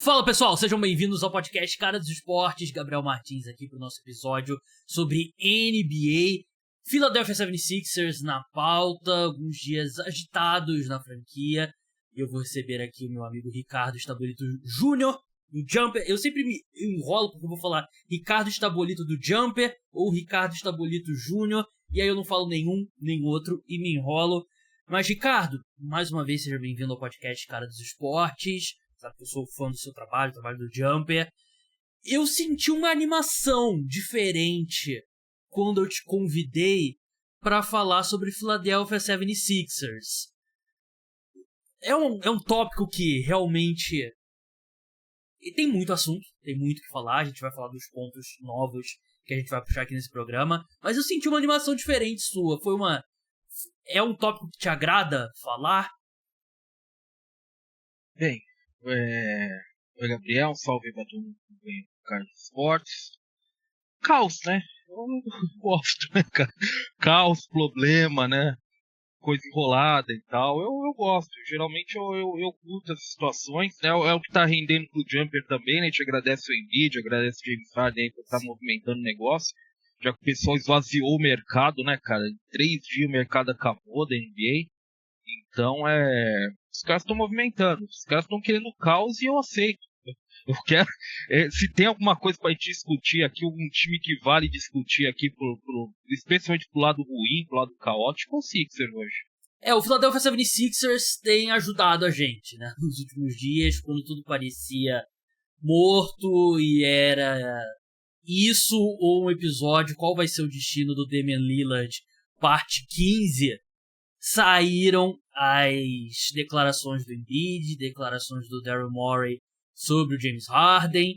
Fala pessoal, sejam bem-vindos ao podcast Cara dos Esportes. Gabriel Martins aqui para o nosso episódio sobre NBA. Philadelphia 76ers na pauta, alguns dias agitados na franquia. E eu vou receber aqui o meu amigo Ricardo Estabolito Jr. do Jumper. Eu sempre me enrolo porque eu vou falar Ricardo Estabolito do Jumper ou Ricardo Estabolito Jr. E aí eu não falo nenhum nem outro e me enrolo. Mas Ricardo, mais uma vez seja bem-vindo ao podcast Cara dos Esportes. Sabe que eu sou fã do seu trabalho do Jumper. Eu senti uma animação diferente quando eu te convidei para falar sobre Philadelphia 76ers. É um tópico que realmente tem muito assunto, tem muito o que falar. A gente vai falar dos pontos novos que a gente vai puxar aqui nesse programa. Mas eu senti uma animação diferente sua. É um tópico que te agrada falar? Bem, oi Gabriel, salve para todo mundo bem, cara dos esportes. Caos, né? Eu gosto, né, cara? Caos, problema, né? Coisa enrolada e tal. Eu gosto. Geralmente eu curto essas situações, né? É o que tá rendendo pro Jumper também, né? A gente agradece o Embiid, agradece o James Harden aí por estar movimentando o negócio. Já que o pessoal esvaziou o mercado, né, cara? Em 3 dias o mercado acabou da NBA. Então, os caras estão movimentando, os caras estão querendo caos e eu aceito. Eu quero, se tem alguma coisa pra gente discutir aqui, algum time que vale discutir aqui, especialmente pro lado ruim, pro lado caótico, é o Sixers hoje. O Philadelphia 76ers tem ajudado a gente, né? Nos últimos dias, quando tudo parecia morto e era isso ou um episódio, qual vai ser o destino do Damian Lillard, parte 15, saíram as declarações do Embiid, declarações do Daryl Morey sobre o James Harden.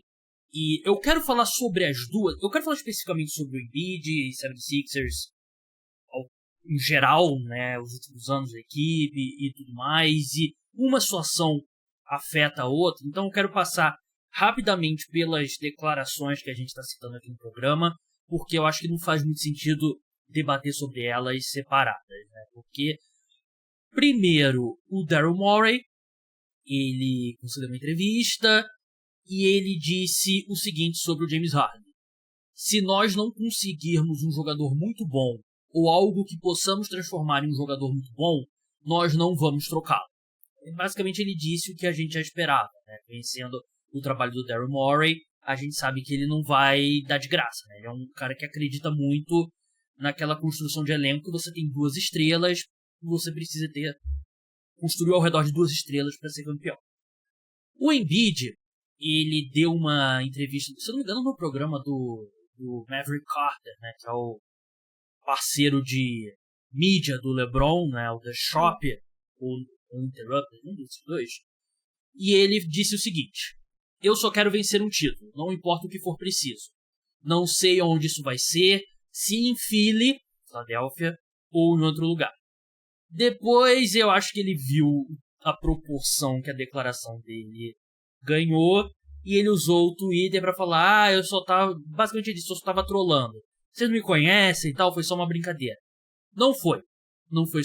E eu quero falar sobre as duas. Eu quero falar especificamente sobre o Embiid e 76ers em geral, né, os últimos anos da equipe e tudo mais. E uma situação afeta a outra. Então eu quero passar rapidamente pelas declarações que a gente está citando aqui no programa, porque eu acho que não faz muito sentido debater sobre elas separadas, né? Porque, primeiro, o Daryl Morey, ele concedeu uma entrevista e ele disse o seguinte sobre o James Harden: se nós não conseguirmos um jogador muito bom ou algo que possamos transformar em um jogador muito bom, nós não vamos trocá-lo. Basicamente ele disse o que a gente já esperava, né? Conhecendo o trabalho do Daryl Morey, a gente sabe que ele não vai dar de graça, né? Ele é um cara que acredita muito naquela construção de elenco que você tem 2 estrelas, você precisa construir ao redor de 2 estrelas para ser campeão. O Embiid, ele deu uma entrevista, se eu não me engano, no programa do Maverick Carter, né, que é o parceiro de mídia do LeBron, né, o The Shop, o Interrupted, um desses dois. E ele disse o seguinte: eu só quero vencer um título, não importa o que for preciso. Não sei onde isso vai ser, se em Philly, Philadelphia, ou em outro lugar. Depois eu acho que ele viu a proporção que a declaração dele ganhou e ele usou o Twitter pra falar: eu só tava, basicamente ele disse, eu só tava trolando. Vocês não me conhecem e tal, foi só uma brincadeira. Não foi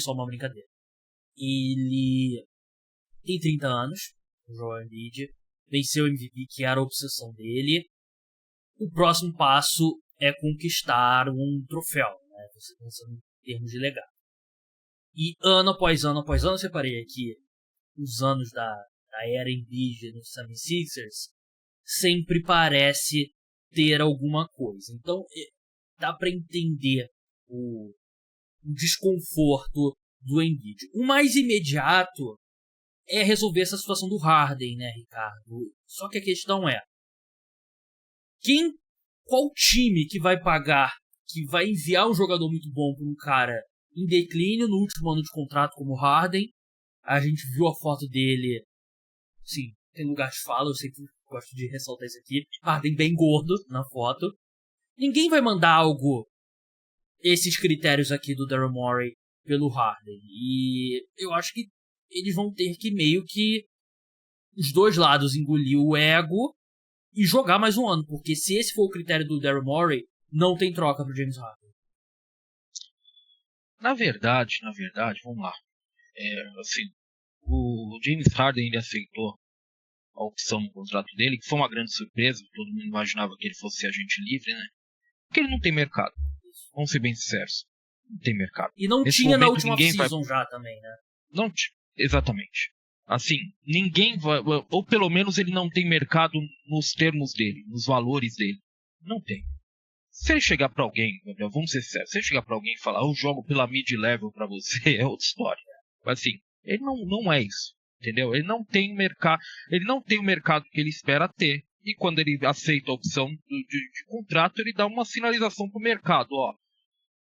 só uma brincadeira. Ele tem 30 anos, o Joel Embiid, venceu o MVP, que era a obsessão dele. O próximo passo é conquistar um troféu, né? Você pensando em termos de legado. E ano após ano, eu separei aqui os anos da era Embiid nos 76ers, sempre parece ter alguma coisa. Então, dá para entender o desconforto do Embiid. O mais imediato é resolver essa situação do Harden, né, Ricardo? Só que a questão é: qual time que vai pagar, que vai enviar um jogador muito bom para um cara em declínio no último ano de contrato como o Harden? A gente viu a foto dele, sim, tem lugar de fala, eu sempre gosto de ressaltar isso aqui. Harden bem gordo na foto. Ninguém vai mandar algo, esses critérios aqui do Daryl Morey, pelo Harden. E eu acho que eles vão ter que meio que os dois lados engolir o ego e jogar mais um ano. Porque se esse for o critério do Daryl Morey, não tem troca pro James Harden. Na verdade, vamos lá. Assim, o James Harden ele aceitou a opção no contrato dele, que foi uma grande surpresa, todo mundo imaginava que ele fosse agente livre, né? Porque ele não tem mercado. Vamos ser bem sinceros. Não tem mercado. E não Nesse tinha na momento, última ninguém vai... off-season já também, né? Não, exatamente. Assim, ninguém vai... Ou pelo menos ele não tem mercado nos termos dele, nos valores dele. Não tem. Se ele chegar pra alguém, Gabriel, vamos ser sérios, se ele chegar pra alguém e falar, eu jogo pela mid-level pra você, é outra história. Mas assim, ele não é isso, entendeu? Ele não tem o mercado que ele espera ter. E quando ele aceita a opção de contrato, ele dá uma sinalização pro mercado, ó.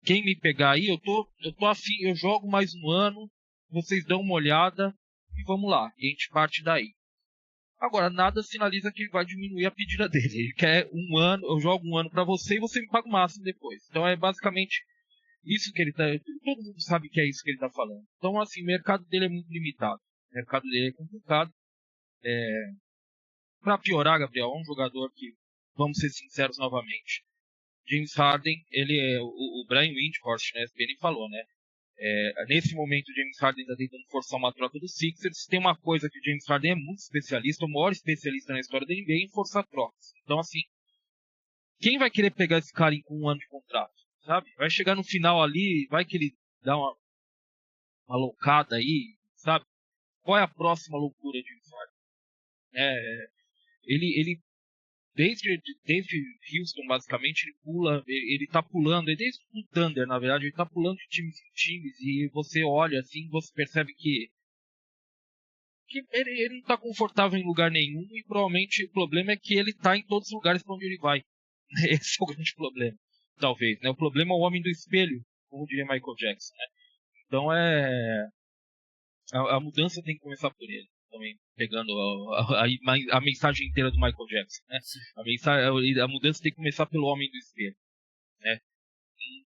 Quem me pegar aí, eu tô afim, eu jogo mais um ano, vocês dão uma olhada e vamos lá. E a gente parte daí. Agora, nada sinaliza que ele vai diminuir a pedida dele. Ele quer um ano, eu jogo um ano pra você e você me paga o máximo depois. Então é basicamente isso que ele tá... Todo mundo sabe que é isso que ele tá falando. Então, assim, o mercado dele é muito limitado. O mercado dele é complicado. Pra piorar, Gabriel, é um jogador que, vamos ser sinceros novamente, James Harden, ele é o Brian Windhorst, né, ele falou, né, nesse momento o James Harden está tentando forçar uma troca do Sixers. Tem uma coisa que o James Harden é muito especialista, o maior especialista na história da NBA em forçar trocas. Então, assim, quem vai querer pegar esse cara com um ano de contrato, sabe? Vai chegar no final ali, vai que ele dá uma loucada aí, sabe? Qual é a próxima loucura de James Harden? Ele desde Houston, basicamente, ele tá pulando, desde o Thunder, na verdade, ele tá pulando de times em times, e você olha assim, você percebe que ele não tá confortável em lugar nenhum, e provavelmente o problema é que ele tá em todos os lugares para onde ele vai. Esse é o grande problema, talvez, né? O problema é o homem do espelho, como diria Michael Jackson, né? Então a mudança tem que começar por ele. Também pegando a mensagem inteira do Michael Jackson, né? A mudança tem que começar pelo homem do espelho, né?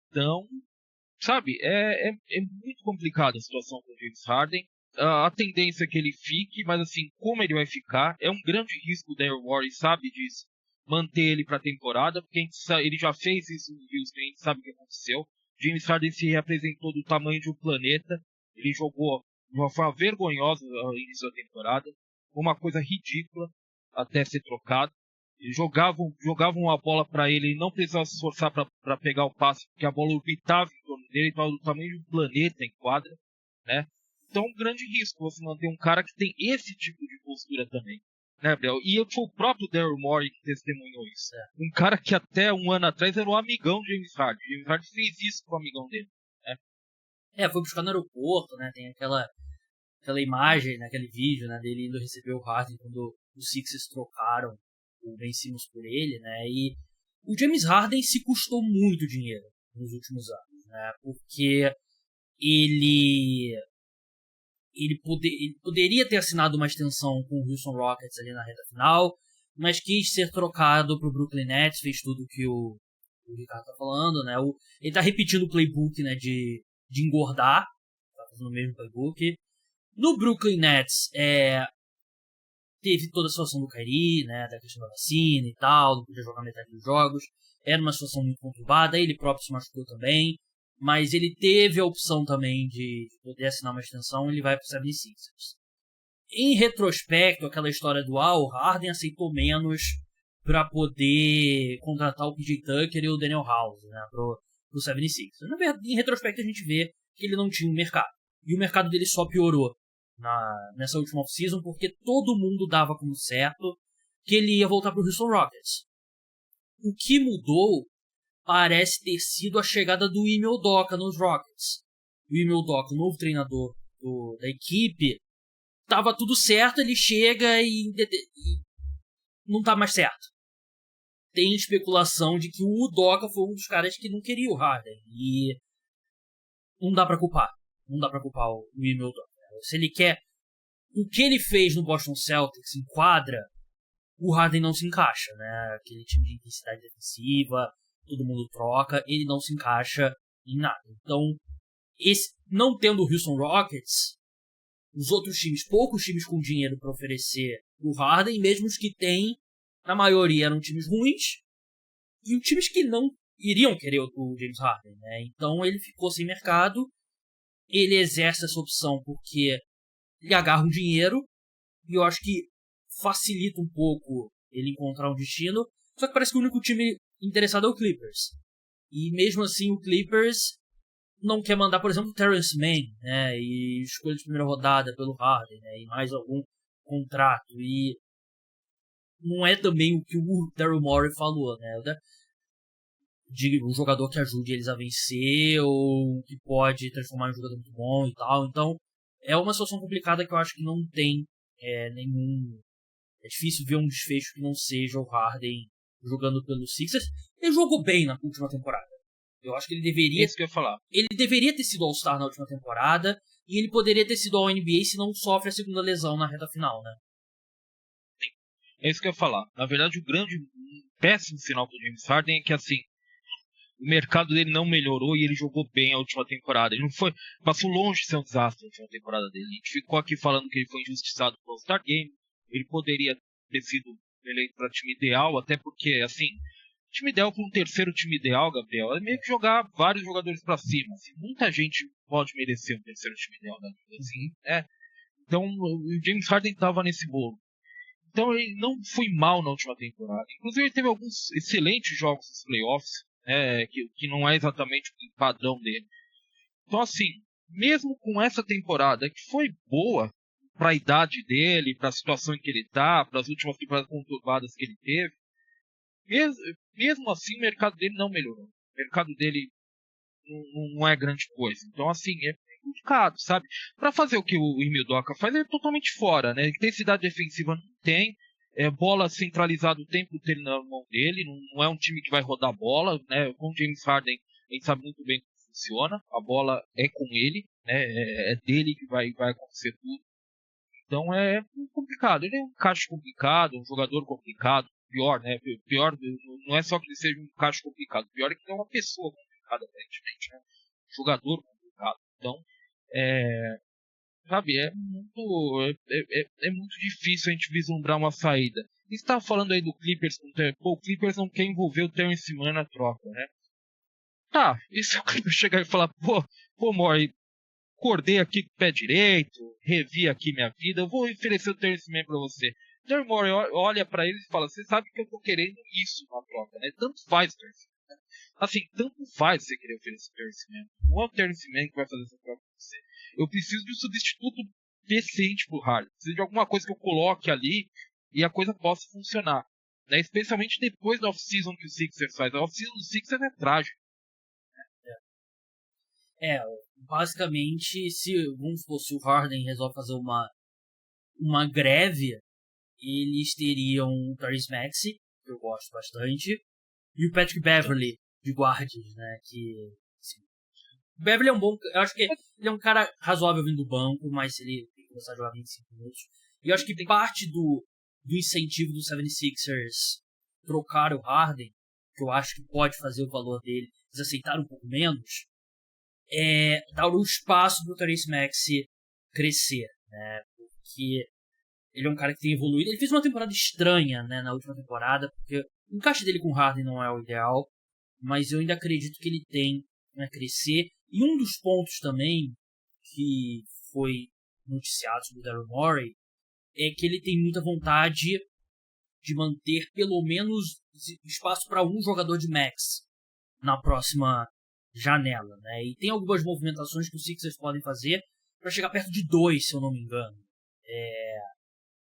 Então, sabe, é muito complicada a situação com o James Harden. A tendência é que ele fique, mas assim, como ele vai ficar, é um grande risco. O Daryl Morey sabe disso, manter ele para a temporada, porque ele já fez isso no Houston, a gente sabe o que aconteceu. James Harden se representou do tamanho de um planeta, ele jogou de uma forma vergonhosa no início da temporada, uma coisa ridícula até ser trocado. Eles jogavam a bola para ele, ele não precisava se esforçar para pegar o passe, porque a bola orbitava em torno dele, estava do tamanho de um planeta em quadra, né? Então é um grande risco você manter um cara que tem esse tipo de postura também, né, Gabriel? E foi o próprio Daryl Morey que testemunhou isso. Um cara que até um ano atrás era um amigão de James Harden. James Harden fez isso com o amigão dele, né? Foi buscar no aeroporto, né? Tem aquela imagem, né, aquele vídeo, né, dele indo receber o Harden quando os Sixers trocaram o Ben Simmons por ele, né? E o James Harden se custou muito dinheiro nos últimos anos, né? Porque ele poderia ter assinado uma extensão com o Houston Rockets ali na reta final, mas quis ser trocado pro Brooklyn Nets, fez tudo que o Ricardo tá falando, né? Ele tá repetindo o playbook, né, de engordar, tá fazendo o mesmo playbook. No Brooklyn Nets, teve toda a situação do Kyrie, né, da questão da vacina e tal, não podia jogar metade dos jogos, era uma situação muito conturbada, ele próprio se machucou também, mas ele teve a opção também de poder assinar uma extensão, ele vai pro 76ers. Em retrospecto, aquela história do o Harden aceitou menos para poder contratar o PJ Tucker e o Daniel House, né, pro 76ers. Na verdade, em retrospecto, a gente vê que ele não tinha um mercado, e o mercado dele só piorou nessa última off-season, porque todo mundo dava como certo que ele ia voltar pro Houston Rockets. O que mudou parece ter sido a chegada do Ime Udoka nos Rockets. O Ime Udoka, o novo treinador da equipe, tava tudo certo, ele chega e não tá mais certo. Tem especulação de que o Udoka foi um dos caras que não queria o Harden, e não dá pra culpar o Ime Udoka. Se ele quer... O que ele fez no Boston Celtics enquadra, o Harden não se encaixa, né? Aquele time de intensidade defensiva, todo mundo troca, ele não se encaixa em nada. Então, não tendo o Houston Rockets, os outros times, poucos times com dinheiro para oferecer o Harden, mesmo os que têm, na maioria eram times ruins, e times que não iriam querer o James Harden, né? Então ele ficou sem mercado. Ele exerce essa opção porque ele agarra um dinheiro, e eu acho que facilita um pouco ele encontrar um destino. Só que parece que o único time interessado é o Clippers. E mesmo assim o Clippers não quer mandar, por exemplo, o Terrence Mann, né, e escolha de primeira rodada pelo Harden, né, e mais algum contrato. E não é também o que o Daryl Morey falou, né? De um jogador que ajude eles a vencer ou que pode transformar em um jogador muito bom e tal. Então é uma situação complicada que eu acho que não tem nenhum... É difícil ver um desfecho que não seja o Harden jogando pelo Sixers. Ele jogou bem na última temporada. Eu acho que ele deveria... Isso que eu ia falar. Ele deveria ter sido All-Star na última temporada e ele poderia ter sido All-NBA se não sofre a segunda lesão na reta final, né? É isso que eu ia falar. Na verdade, péssimo sinal pro James Harden é que, assim, o mercado dele não melhorou e ele jogou bem a última temporada. Ele não foi, passou longe de ser um desastre a última temporada dele. A gente ficou aqui falando que ele foi injustiçado pro All-Star Game. Ele poderia ter sido eleito para time ideal, até porque, assim, time ideal para um terceiro time ideal, Gabriel, é meio que jogar vários jogadores para cima. Assim, muita gente pode merecer um terceiro time ideal da vida, assim, né? Então, o James Harden estava nesse bolo. Então, ele não foi mal na última temporada. Inclusive, ele teve alguns excelentes jogos nos playoffs, que não é exatamente o padrão dele. Então, assim, mesmo com essa temporada, que foi boa para a idade dele, para a situação em que ele está, para as últimas temporadas conturbadas que ele teve, mesmo assim, o mercado dele não melhorou. O mercado dele não é grande coisa. Então, assim, é complicado, sabe? Para fazer o que o Emil Doca faz, ele é totalmente fora, né? Intensidade defensiva não tem, bola centralizada o tempo inteiro na mão dele, não é um time que vai rodar bola, né? Com o James Harden, a gente sabe muito bem como funciona, a bola é com ele, né? É dele que vai acontecer tudo. Então é complicado. Ele é um caso complicado, um jogador complicado. Pior, né? Pior não é só que ele seja um caso complicado. Pior é que ele é uma pessoa complicada, aparentemente, né? Um jogador complicado. Então, sabe, é muito difícil a gente vislumbrar uma saída. Você estava falando aí do Clippers, o Clippers não quer envolver o Terrence Mann na troca, né? Tá, e se o Clippers chegar e falar, pô, Mori, acordei aqui com o pé direito, revi aqui minha vida, eu vou oferecer o Terrence Mann pra você. Daryl Morey olha pra ele e fala, você sabe que eu tô querendo isso na troca, né? Tanto faz o Terrence Mann. Assim, tanto faz você querer oferecer o Terrence Mann. Não é o Terrence Mann que vai fazer essa troca com você. Eu preciso de um substituto decente pro Harden. Preciso de alguma coisa que eu coloque ali e a coisa possa funcionar. Né? Especialmente depois da off-season que o Sixers faz. A off-season do Sixers é trágica. Basicamente, se o Harden resolve fazer uma greve, eles teriam o Tyrese Maxey, que eu gosto bastante, e o Patrick Beverley, de guardas, né, que... Assim, o Beverley é um bom... Eu acho que ele é um cara razoável vindo do banco, mas se ele começar a jogar 25 minutos... E eu acho que parte do incentivo do 76ers trocar o Harden, que eu acho que pode fazer o valor dele, eles aceitarem um pouco menos, dar o espaço pro Tyrese Maxey crescer, né? Porque ele é um cara que tem evoluído. Ele fez uma temporada estranha, né, na última temporada, porque o encaixe dele com o Harden não é o ideal, mas eu ainda acredito que ele tem a crescer. E um dos pontos também que foi noticiado sobre o Daryl Morey é que ele tem muita vontade de manter pelo menos espaço para um jogador de max na próxima janela, né? E tem algumas movimentações que os Sixers podem fazer para chegar perto de 2, se eu não me engano.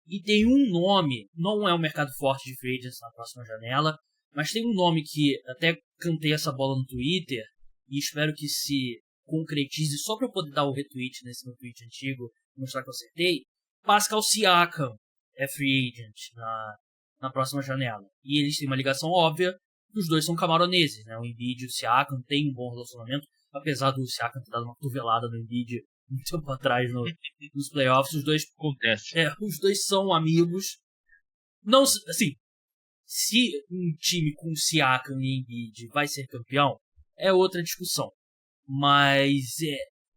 E tem um nome, não é um mercado forte de free agents na próxima janela, mas tem um nome que até cantei essa bola no Twitter e espero que se concretize só para eu poder dar o retweet nesse meu tweet antigo e mostrar que eu acertei. Pascal Siakam é free agent na próxima janela. E eles têm uma ligação óbvia. Os dois são camaroneses, né? O Embiid e o Siakam têm um bom relacionamento, apesar do Siakam ter dado uma cotovelada no Embiid um tempo atrás nos playoffs. Os dois são amigos. Não, assim, se um time com Siakam e Embiid vai ser campeão, é outra discussão. Mas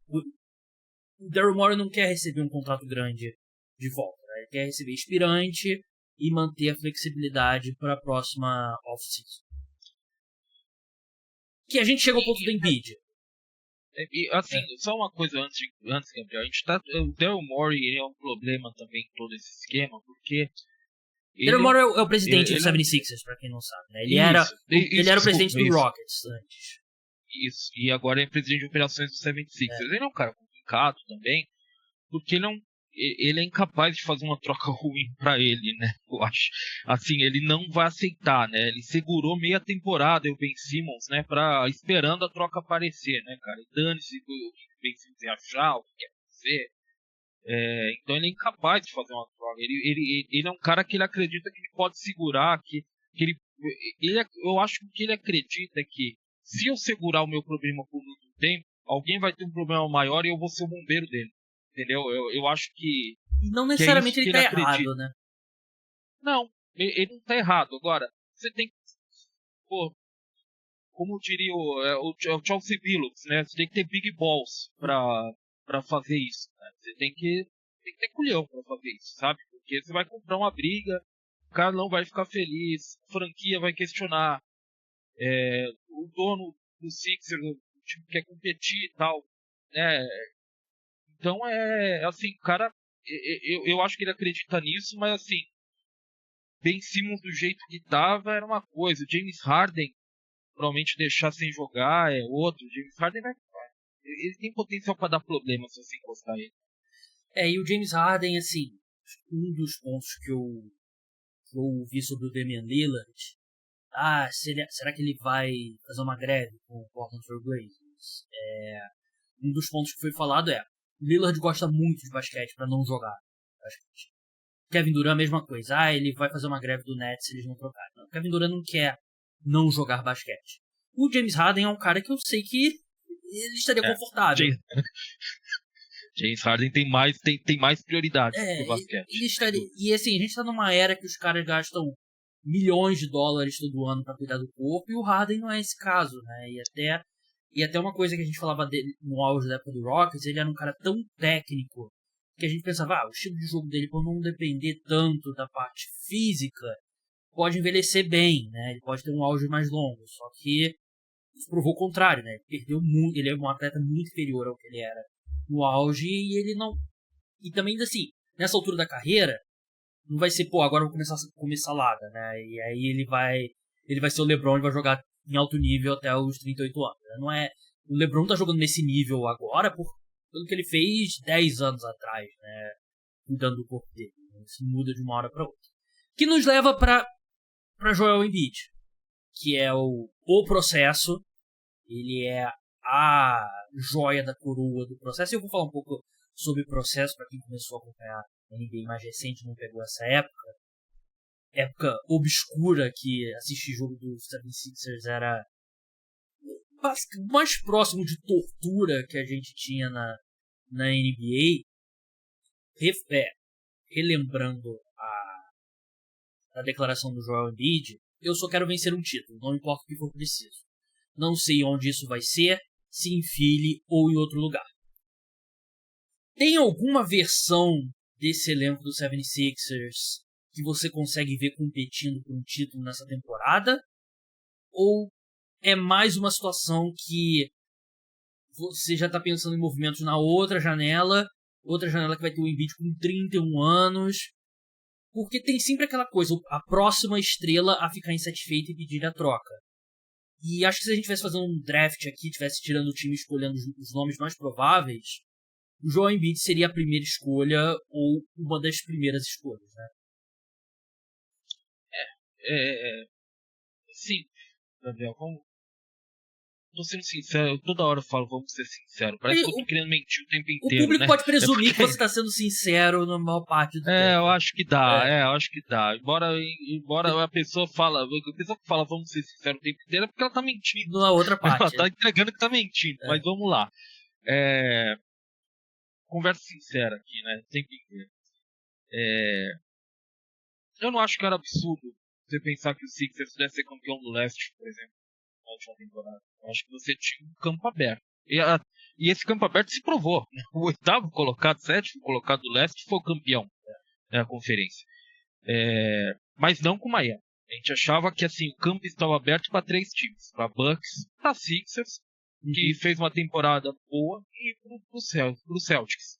o Daryl Morey não quer receber um contrato grande de volta, né? Ele quer receber aspirante e manter a flexibilidade para a próxima off-season. Que a gente chega ao ponto do Embiid. Assim, só uma coisa antes, Gabriel. O Daryl Morey é um problema também em todo esse esquema, porque Daryl Morey é o presidente do 76ers, pra quem não sabe, né? Ele era o presidente do Rockets antes. Isso, e agora é presidente de operações do 76ers. Ele é um cara complicado também, porque ele é incapaz de fazer uma troca ruim pra ele, né? Eu acho. Assim, ele não vai aceitar, né? Ele segurou meia temporada o Ben Simmons, né? Esperando a troca aparecer, né, cara? Dane-se o que o Ben Simmons ia achar, o que quer fazer. Então ele é incapaz de fazer uma troca. Ele é um cara que ele acredita que ele pode segurar, eu acho que o que ele acredita é que se eu segurar o meu problema por muito tempo, alguém vai ter um problema maior e eu vou ser o bombeiro dele. Entendeu? Eu acho que. Não necessariamente ele tá errado, né? Não, ele não tá errado. Agora, você tem que. Pô, como diria o Chauncey Billups, né? Você tem que ter big balls pra fazer isso. Né? Você tem que ter culhão pra fazer isso, sabe? Porque você vai comprar uma briga, o cara não vai ficar feliz, a franquia vai questionar, o dono do Sixers, o time quer competir e tal, né? Então assim, o cara, eu acho que ele acredita nisso, mas assim, Ben Simmons do jeito que tava era uma coisa, o James Harden provavelmente deixar sem jogar é outro, o James Harden ele tem potencial para dar problema se você encostar ele. E o James Harden, assim, um dos pontos que eu ouvi sobre o Damian Lillard, será que ele vai fazer uma greve com o Portland Trail Blazers? Um dos pontos que foi falado o Lillard gosta muito de basquete para não jogar basquete. Kevin Durant, a mesma coisa. Ele vai fazer uma greve do Nets se eles não trocarem. Não, Kevin Durant não quer não jogar basquete. O James Harden é um cara que eu sei que ele estaria confortável. James Harden tem mais prioridade que o basquete. Ele estaria, e assim, a gente tá numa era que os caras gastam milhões de dólares todo ano para cuidar do corpo, e o Harden não é esse caso, né? E até uma coisa que a gente falava dele no auge da época do Rockets, ele era um cara tão técnico que a gente pensava, o estilo de jogo dele, por não depender tanto da parte física, pode envelhecer bem, né? Ele pode ter um auge mais longo, só que isso provou o contrário, né? Ele perdeu muito, ele é um atleta muito inferior ao que ele era no auge, e ele não... E também, assim, nessa altura da carreira, não vai ser, agora eu vou comer salada, né? E aí ele vai ser o LeBron e vai jogar em alto nível até os 38 anos. Né? Não é... O LeBron tá jogando nesse nível agora pelo que ele fez 10 anos atrás, né? Cuidando do corpo dele. Isso muda de uma hora para outra. Que nos leva para Joel Embiid, que é o processo. Ele é a joia da coroa do processo. Eu vou falar um pouco sobre o processo para quem começou a acompanhar a NBA mais recente, não pegou essa época obscura que assistir jogo do 76ers era o mais próximo de tortura que a gente tinha na NBA. Relembrando a declaração do Joel Embiid, eu só quero vencer um título, não importa o que for preciso. Não sei onde isso vai ser, se em Philly ou em outro lugar. Tem alguma versão desse elenco do 76ers que você consegue ver competindo por um título nessa temporada? Ou é mais uma situação que você já está pensando em movimentos na outra janela que vai ter o Embiid com 31 anos? Porque tem sempre aquela coisa, a próxima estrela a ficar insatisfeita e pedir a troca. E acho que se a gente estivesse fazendo um draft aqui, estivesse tirando o time, escolhendo os nomes mais prováveis, o Joel Embiid seria a primeira escolha ou uma das primeiras escolhas, né? Sim, Gabriel, tô sendo sincero, toda hora eu falo, vamos ser sincero. Parece que eu tô querendo mentir o tempo inteiro. O público né? pode presumir que você tá sendo sincero na maior parte do tempo. Eu acho que dá, eu acho que dá. Embora a pessoa que fala, vamos ser sinceros o tempo inteiro, é porque ela tá mentindo. Na outra parte. Ela tá entregando que tá mentindo, mas vamos lá. Conversa sincera aqui, né? Sempre inteiro. Eu não acho que era absurdo você pensar que o Sixers deve ser campeão do leste, por exemplo, na última temporada. Eu acho que você tinha um campo aberto. E esse campo aberto se provou. O oitavo colocado, sétimo colocado do leste foi o campeão da conferência. Mas não com o Miami. A gente achava que assim, o campo estava aberto para 3 times. Para Bucks, para Sixers, que fez uma temporada boa, e para o Celtics.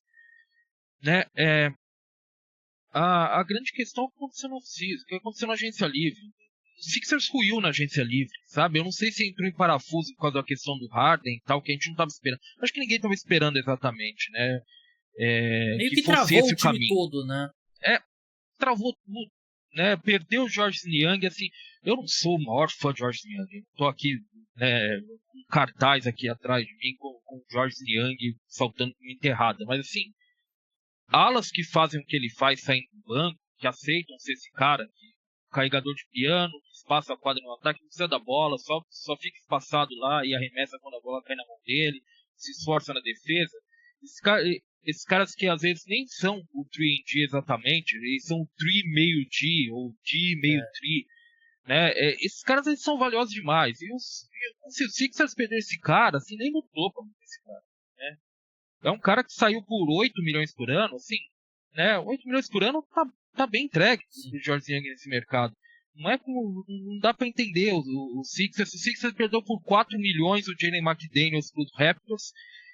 Né? a grande questão é o que aconteceu no off-season, o que aconteceu na agência livre. O Sixers ruiu na agência livre, sabe? Eu não sei se entrou em parafuso por causa da questão do Harden e tal, que a gente não estava esperando. Acho que ninguém estava esperando exatamente, né? Meio Que que fosse travou esse o o time caminho. todo, né? Travou tudo, né? Perdeu o George Niang, assim. Eu não sou o maior fã de George Niang. Eu tô aqui, né, com cartaz aqui atrás de mim com o George Niang saltando uma enterrada. Mas assim, alas que fazem o que ele faz saindo do banco, que aceitam ser esse cara, carregador de piano, que espaça a quadra no ataque, não precisa da bola, só fica espaçado lá e arremessa quando a bola cai na mão dele, se esforça na defesa. Esses caras que às vezes nem são o 3D exatamente, eles são o 3 meio D ou D meio 3, né? Esses caras eles são valiosos demais. Se o Sixers perder esse cara, assim, nem lutou pra manter esse cara, né? É um cara que saiu por 8 milhões por ano, assim, né? 8 milhões por ano tá bem entregue pro George Young nesse mercado. Não é como. Não dá pra entender o Sixers. O Sixers perdeu por 4 milhões o Jalen McDaniels pros Raptors,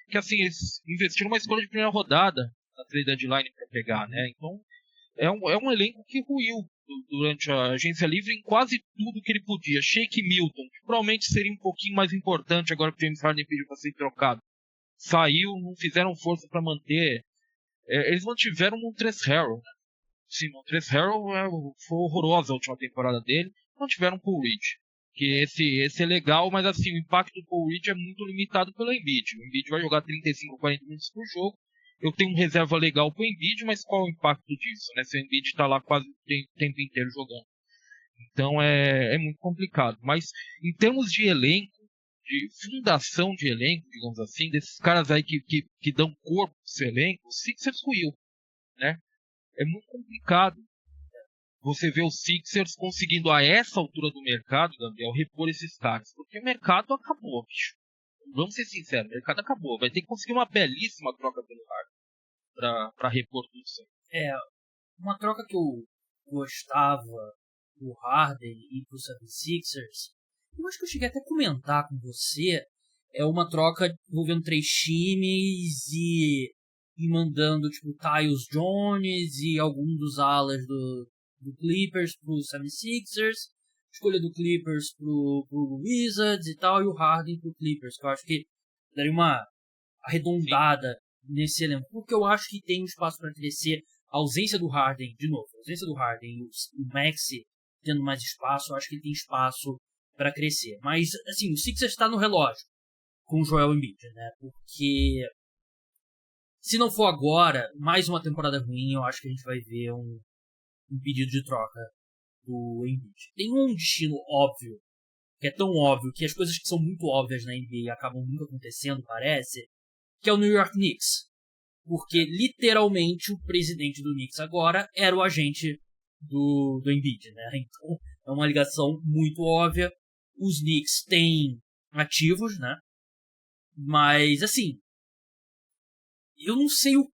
que assim, eles investiram uma escolha de primeira rodada na trade deadline pra pegar, né? Então, é um elenco que ruiu durante a agência livre em quase tudo que ele podia. Shake Milton, que provavelmente seria um pouquinho mais importante agora que o James Harden pediu para ser trocado. Saiu, não fizeram força para manter. Eles mantiveram o Montrezl Harrell, né? Sim, o Montrezl Harrell foi horrorosa a última temporada dele. Não tiveram o Paul Reed. Que esse é legal, mas assim, o impacto do Paul Reed é muito limitado pelo Embiid. O Embiid vai jogar 35, 40 minutos por jogo. Eu tenho um reserva legal pro Embiid, mas qual é o impacto disso, né? Se o Embiid tá lá quase o tempo inteiro jogando. Então é muito complicado. Mas em termos de elenco, de fundação de elenco, digamos assim, desses caras aí que dão corpo pro seu elenco, o Sixers ruiu, né? É muito complicado você ver o Sixers conseguindo a essa altura do mercado, Gabriel, repor esses caras. Porque o mercado acabou, bicho. Vamos ser sinceros, o mercado acabou. Vai ter que conseguir uma belíssima troca pelo Harden para repor tudo isso aí. Uma troca que eu gostava do Harden e pro 76ers, eu acho que eu cheguei até a comentar com você, é uma troca envolvendo 3 times e mandando tipo Tyus Jones e algum dos alas do Clippers pro 76ers, escolha do Clippers pro Wizards e tal, e o Harden pro Clippers, que eu acho que daria uma arredondada nesse elenco, porque eu acho que tem um espaço para crescer. A ausência do Harden, de novo, a ausência do Harden e o Maxey tendo mais espaço, eu acho que ele tem espaço para crescer. Mas, assim, o Sixers está no relógio com o Joel Embiid, né? Porque se não for agora, mais uma temporada ruim, eu acho que a gente vai ver um pedido de troca do Embiid. Tem um destino óbvio, que é tão óbvio que as coisas que são muito óbvias na NBA acabam nunca acontecendo, parece, que é o New York Knicks. Porque, literalmente, o presidente do Knicks agora era o agente do Embiid, né? Então, é uma ligação muito óbvia. Os Knicks têm ativos, né? Mas, assim, eu não sei o...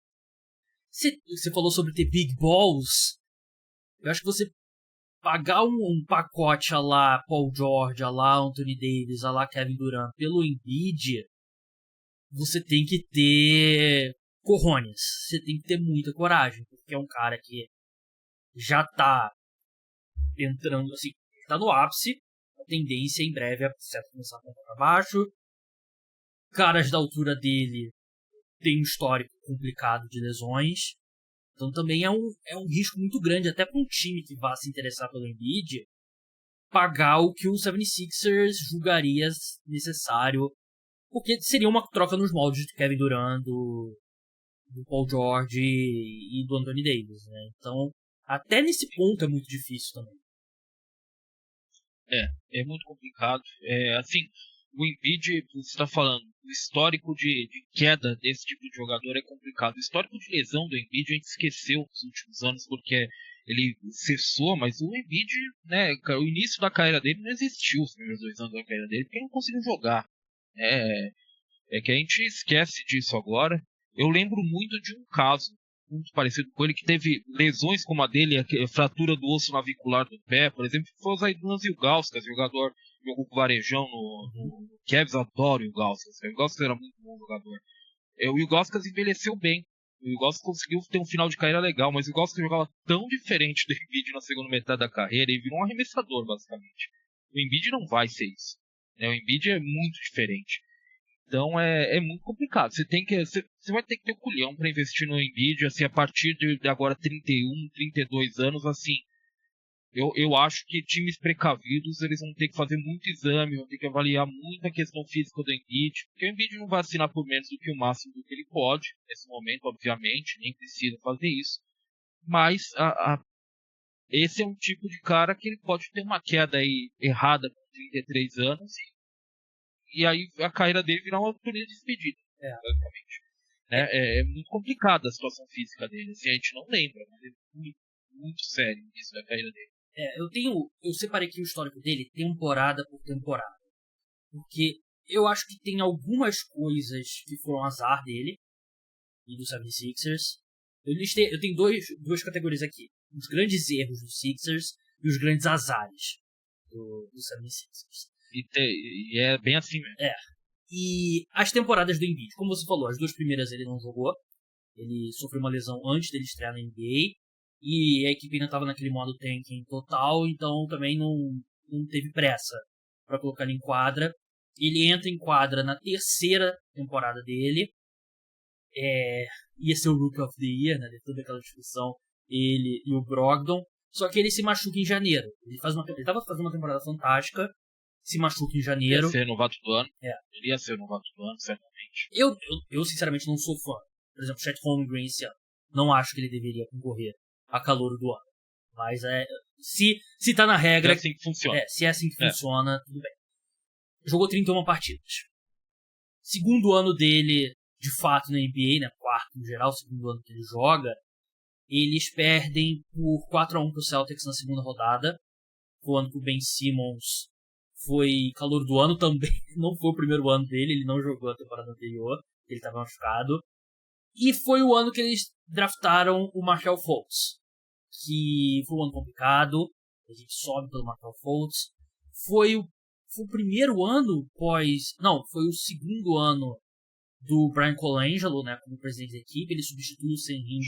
Você falou sobre ter big balls. Eu acho que você pagar um pacote a lá Paul George, a lá Anthony Davis, a lá Kevin Durant pelo Embiid, você tem que ter cojones. Você tem que ter muita coragem, porque é um cara que já tá entrando, assim, tá no ápice. A tendência em breve é começar a contar pra baixo. Caras da altura dele tem um histórico complicado de lesões. Então também é um risco muito grande, até para um time que vá se interessar pelo Embiid, pagar o que o 76ers julgaria necessário. Porque seria uma troca nos moldes do Kevin Durant, do Paul George e do Anthony Davis, né? Então, até nesse ponto é muito difícil também. É muito complicado. Assim, o Embiid, você está falando, o histórico de queda desse tipo de jogador é complicado. O histórico de lesão do Embiid a gente esqueceu nos últimos anos porque ele cessou, mas o Embiid, né, o início da carreira dele não existiu, os primeiros 2 anos da carreira dele, porque ele não conseguiu jogar. É que a gente esquece disso agora. Eu lembro muito de um caso muito parecido com ele, que teve lesões como a dele, a fratura do osso navicular do pé, por exemplo, que foi o Zaidan Ilgauskas, jogador que jogou com o Varejão no Cavs, adoro o Ilgauskas. O Ilgauskas era muito bom jogador. O Ilgauskas envelheceu bem. O Eagles conseguiu ter um final de carreira legal, mas o Eagles jogava tão diferente do Embiid na segunda metade da carreira e virou um arremessador, basicamente. O Embiid não vai ser isso. Né? O Embiid é muito diferente. Então é muito complicado. Você vai ter que ter o culhão para investir no Embiid, assim, a partir de agora 31, 32 anos, assim. Eu acho que times precavidos, eles vão ter que fazer muito exame, vão ter que avaliar muito a questão física do Embiid, porque o Embiid não vai assinar por menos do que o máximo do que ele pode, nesse momento, obviamente, nem precisa fazer isso. Mas esse é um tipo de cara que ele pode ter uma queda aí errada com 33 anos e aí a carreira dele virar uma turnê de despedida, basicamente. É muito complicada a situação física dele, assim, a gente não lembra, mas é muito, muito sério isso da carreira dele. Eu separei aqui o histórico dele temporada por temporada. Porque eu acho que tem algumas coisas que foram azar dele e do 76ers. Eu tenho duas categorias aqui. Os grandes erros do Sixers e os grandes azares do 76ers. E é bem assim mesmo. E as temporadas do Embiid, como você falou, as duas primeiras ele não jogou. Ele sofreu uma lesão antes dele estrear na NBA. E a equipe ainda estava naquele modo tanking total, então também não teve pressa para colocar ele em quadra. Ele entra em quadra na terceira temporada dele. Ia ser o Rookie of the Year, né? De toda aquela discussão, ele e o Brogdon. Só que ele se machuca em janeiro. Ele estava fazendo uma temporada fantástica, se machuca em janeiro. Ele ia ser novato do ano. Ele ia ser novato do ano, certamente. Eu sinceramente não sou fã. Por exemplo, Chet Holmgren esse ano. Não acho que ele deveria concorrer a calor do ano. Mas se tá na regra... É assim que funciona. Se é assim que funciona, tudo bem. Jogou 31 partidas. Segundo ano dele, de fato, na NBA, né? Quarto no geral, segundo ano que ele joga. Eles perdem por 4-1 pro Celtics na segunda rodada. Foi o ano que o Ben Simmons foi calor do ano também. Não foi o primeiro ano dele, ele não jogou a temporada anterior. Ele estava machucado. E foi o ano que eles draftaram o Markelle Fultz, que foi um ano complicado. A gente sobe pelo Markelle Fultz. Foi o primeiro ano pós... Não, foi o segundo ano do Brian Colangelo, né, como presidente da equipe. Ele substituiu o Senrin,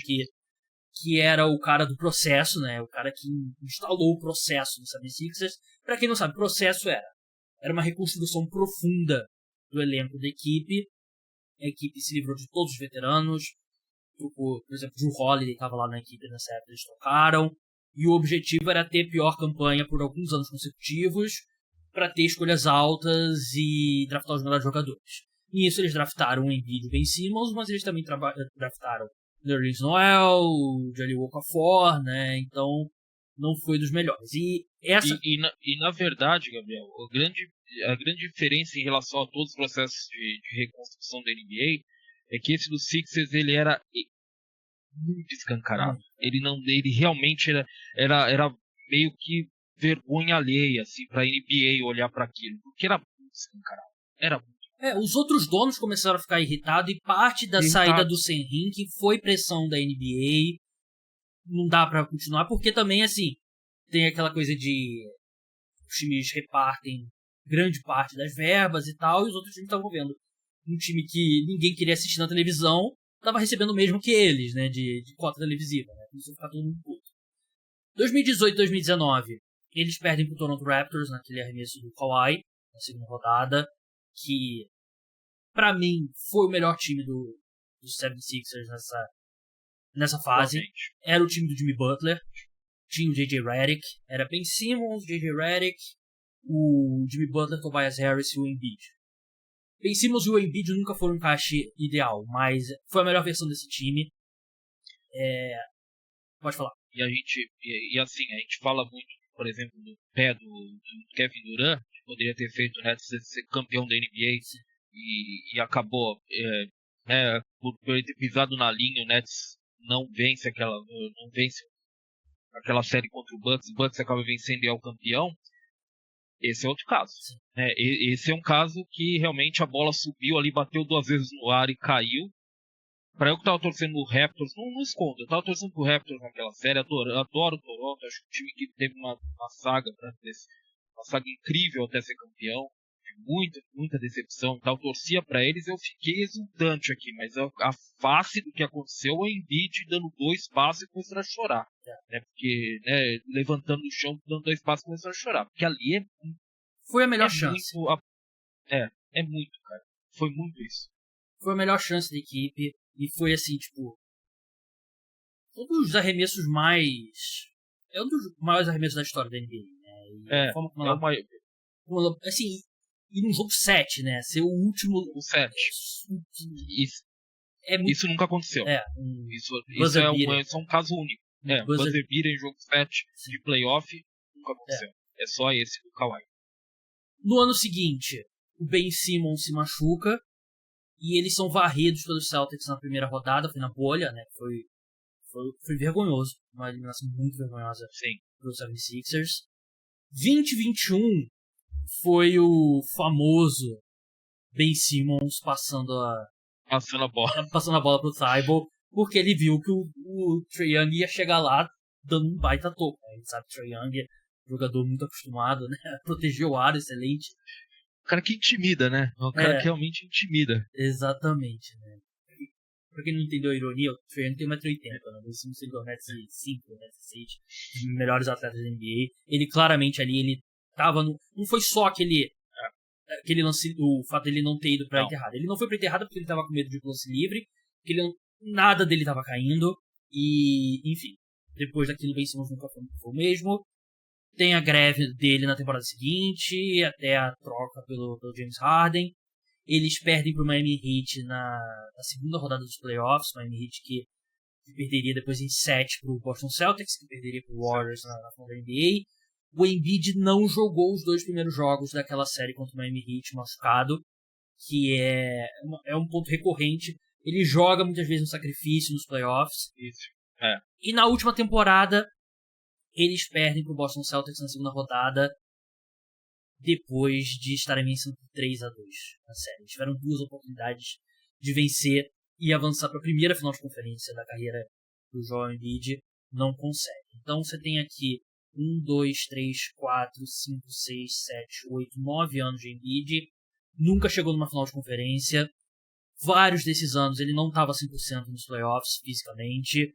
que era o cara do processo, né, o cara que instalou o processo no 76ers. Pra quem não sabe, o processo era uma reconstrução profunda do elenco da equipe. A equipe se livrou de todos os veteranos. Por exemplo, Drew Holiday estava lá na equipe nessa época, eles trocaram. E o objetivo era ter pior campanha por alguns anos consecutivos para ter escolhas altas e draftar os melhores jogadores. E isso eles draftaram o Embiid e o Ben Simmons, mas eles também draftaram Nerlens Noel, o Jelly Okafor, né? Então não foi dos melhores. E na verdade, Gabriel, a grande diferença em relação a todos os processos de reconstrução da NBA é que esse do Sixers ele era muito escancarado. Ele realmente era meio que vergonha alheia assim, para a NBA olhar para aquilo, porque era muito escancarado. Era muito. Os outros donos começaram a ficar irritados e parte da saída do Senrin, que foi pressão da NBA, não dá para continuar, porque também, assim, tem aquela coisa de os times repartem grande parte das verbas e tal, e os outros times estavam vendo um time que ninguém queria assistir na televisão, estava recebendo o mesmo que eles, né, de cota televisiva, né, começou a ficar todo mundo puto. 2018 2019, eles perdem pro Toronto Raptors naquele arremesso do Kawhi, na segunda rodada, que pra mim foi o melhor time dos 76ers nessa fase. Realmente. Era o time do Jimmy Butler, tinha o J.J. Redick, era Ben Simmons, J.J. Redick, o Jimmy Butler, Tobias Harris e o Embiid. Ben Simmons e o Embiid nunca foram um encaixe ideal, mas foi a melhor versão desse time. Pode falar. E assim, a gente fala muito, por exemplo, do pé do Kevin Durant, que poderia ter feito o Nets ser campeão da NBA e acabou por ele ter pisado na linha, o Nets não vence aquela série contra o Bucks acaba vencendo e é o campeão. Esse é outro caso. Esse é um caso que realmente a bola subiu ali, bateu 2 vezes no ar e caiu. Pra eu que tava torcendo no Raptors, não escondo, eu tava torcendo pro Raptors naquela série, adoro o Toronto, acho que o time que teve uma saga incrível até ser campeão, muita decepção e tal, torcia pra eles, eu fiquei exultante aqui, mas a face do que aconteceu, o Embiid dando 2 passos e começando a chorar, né, porque, né, levantando do chão, dando 2 passos e começando a chorar, porque ali Foi a melhor chance. É muito, cara, foi muito isso. Foi a melhor chance da equipe, e foi assim, tipo, um dos arremessos mais... É um dos maiores arremessos da história da NBA, né, e a forma como ela... assim, e num jogo 7, né? Ser o último. O 7. Isso nunca aconteceu. Isso é um caso único. Buzzer beater em jogo 7 de playoff nunca aconteceu. É só esse do Kawhi. No ano seguinte, o Ben Simmons se machuca e eles são varridos pelos Celtics na primeira rodada. Foi na bolha, né? Foi vergonhoso. Uma eliminação muito vergonhosa para os 76ers. 2021 foi o famoso Ben Simmons passando a bola pro Thibault, porque ele viu que o Trae Young ia chegar lá dando um baita toco. Né? A gente sabe que o Trae Young é um jogador muito acostumado, né? A proteger o aro, excelente. O cara que intimida, né? O cara que realmente intimida. Exatamente, né? Pra quem não entendeu a ironia, o Trae Young tem 1,80m, né? O Ben Simmons tem 2,5m, 2,6m, os melhores atletas da NBA. Ele claramente ali, ele tava no... Não foi só aquele lance, o fato dele não ter ido pra enterrada. Ele não foi pra enterrada porque ele tava com medo de lance livre, porque nada dele tava caindo, e enfim, depois daquilo o Ben Simmons nunca foi o mesmo. Tem a greve dele na temporada seguinte, até a troca pelo James Harden. Eles perdem pro Miami Heat na segunda rodada dos playoffs, Miami Heat que perderia depois em 7 pro Boston Celtics, que perderia pro Warriors na final da NBA. O Embiid não jogou os 2 primeiros jogos daquela série contra o Miami Heat machucado, que é um ponto recorrente. Ele joga muitas vezes no sacrifício nos playoffs. Isso. E na última temporada, eles perdem pro Boston Celtics na segunda rodada, depois de estarem vencendo por 3-2 na série. Eles tiveram 2 oportunidades de vencer e avançar para a primeira final de conferência da carreira do Joel Embiid. Não consegue. Então você tem aqui 1, 2, 3, 4, 5, 6, 7, 8, 9 anos de Embiid. Nunca chegou numa final de conferência. Vários desses anos ele não estava 100% nos playoffs fisicamente.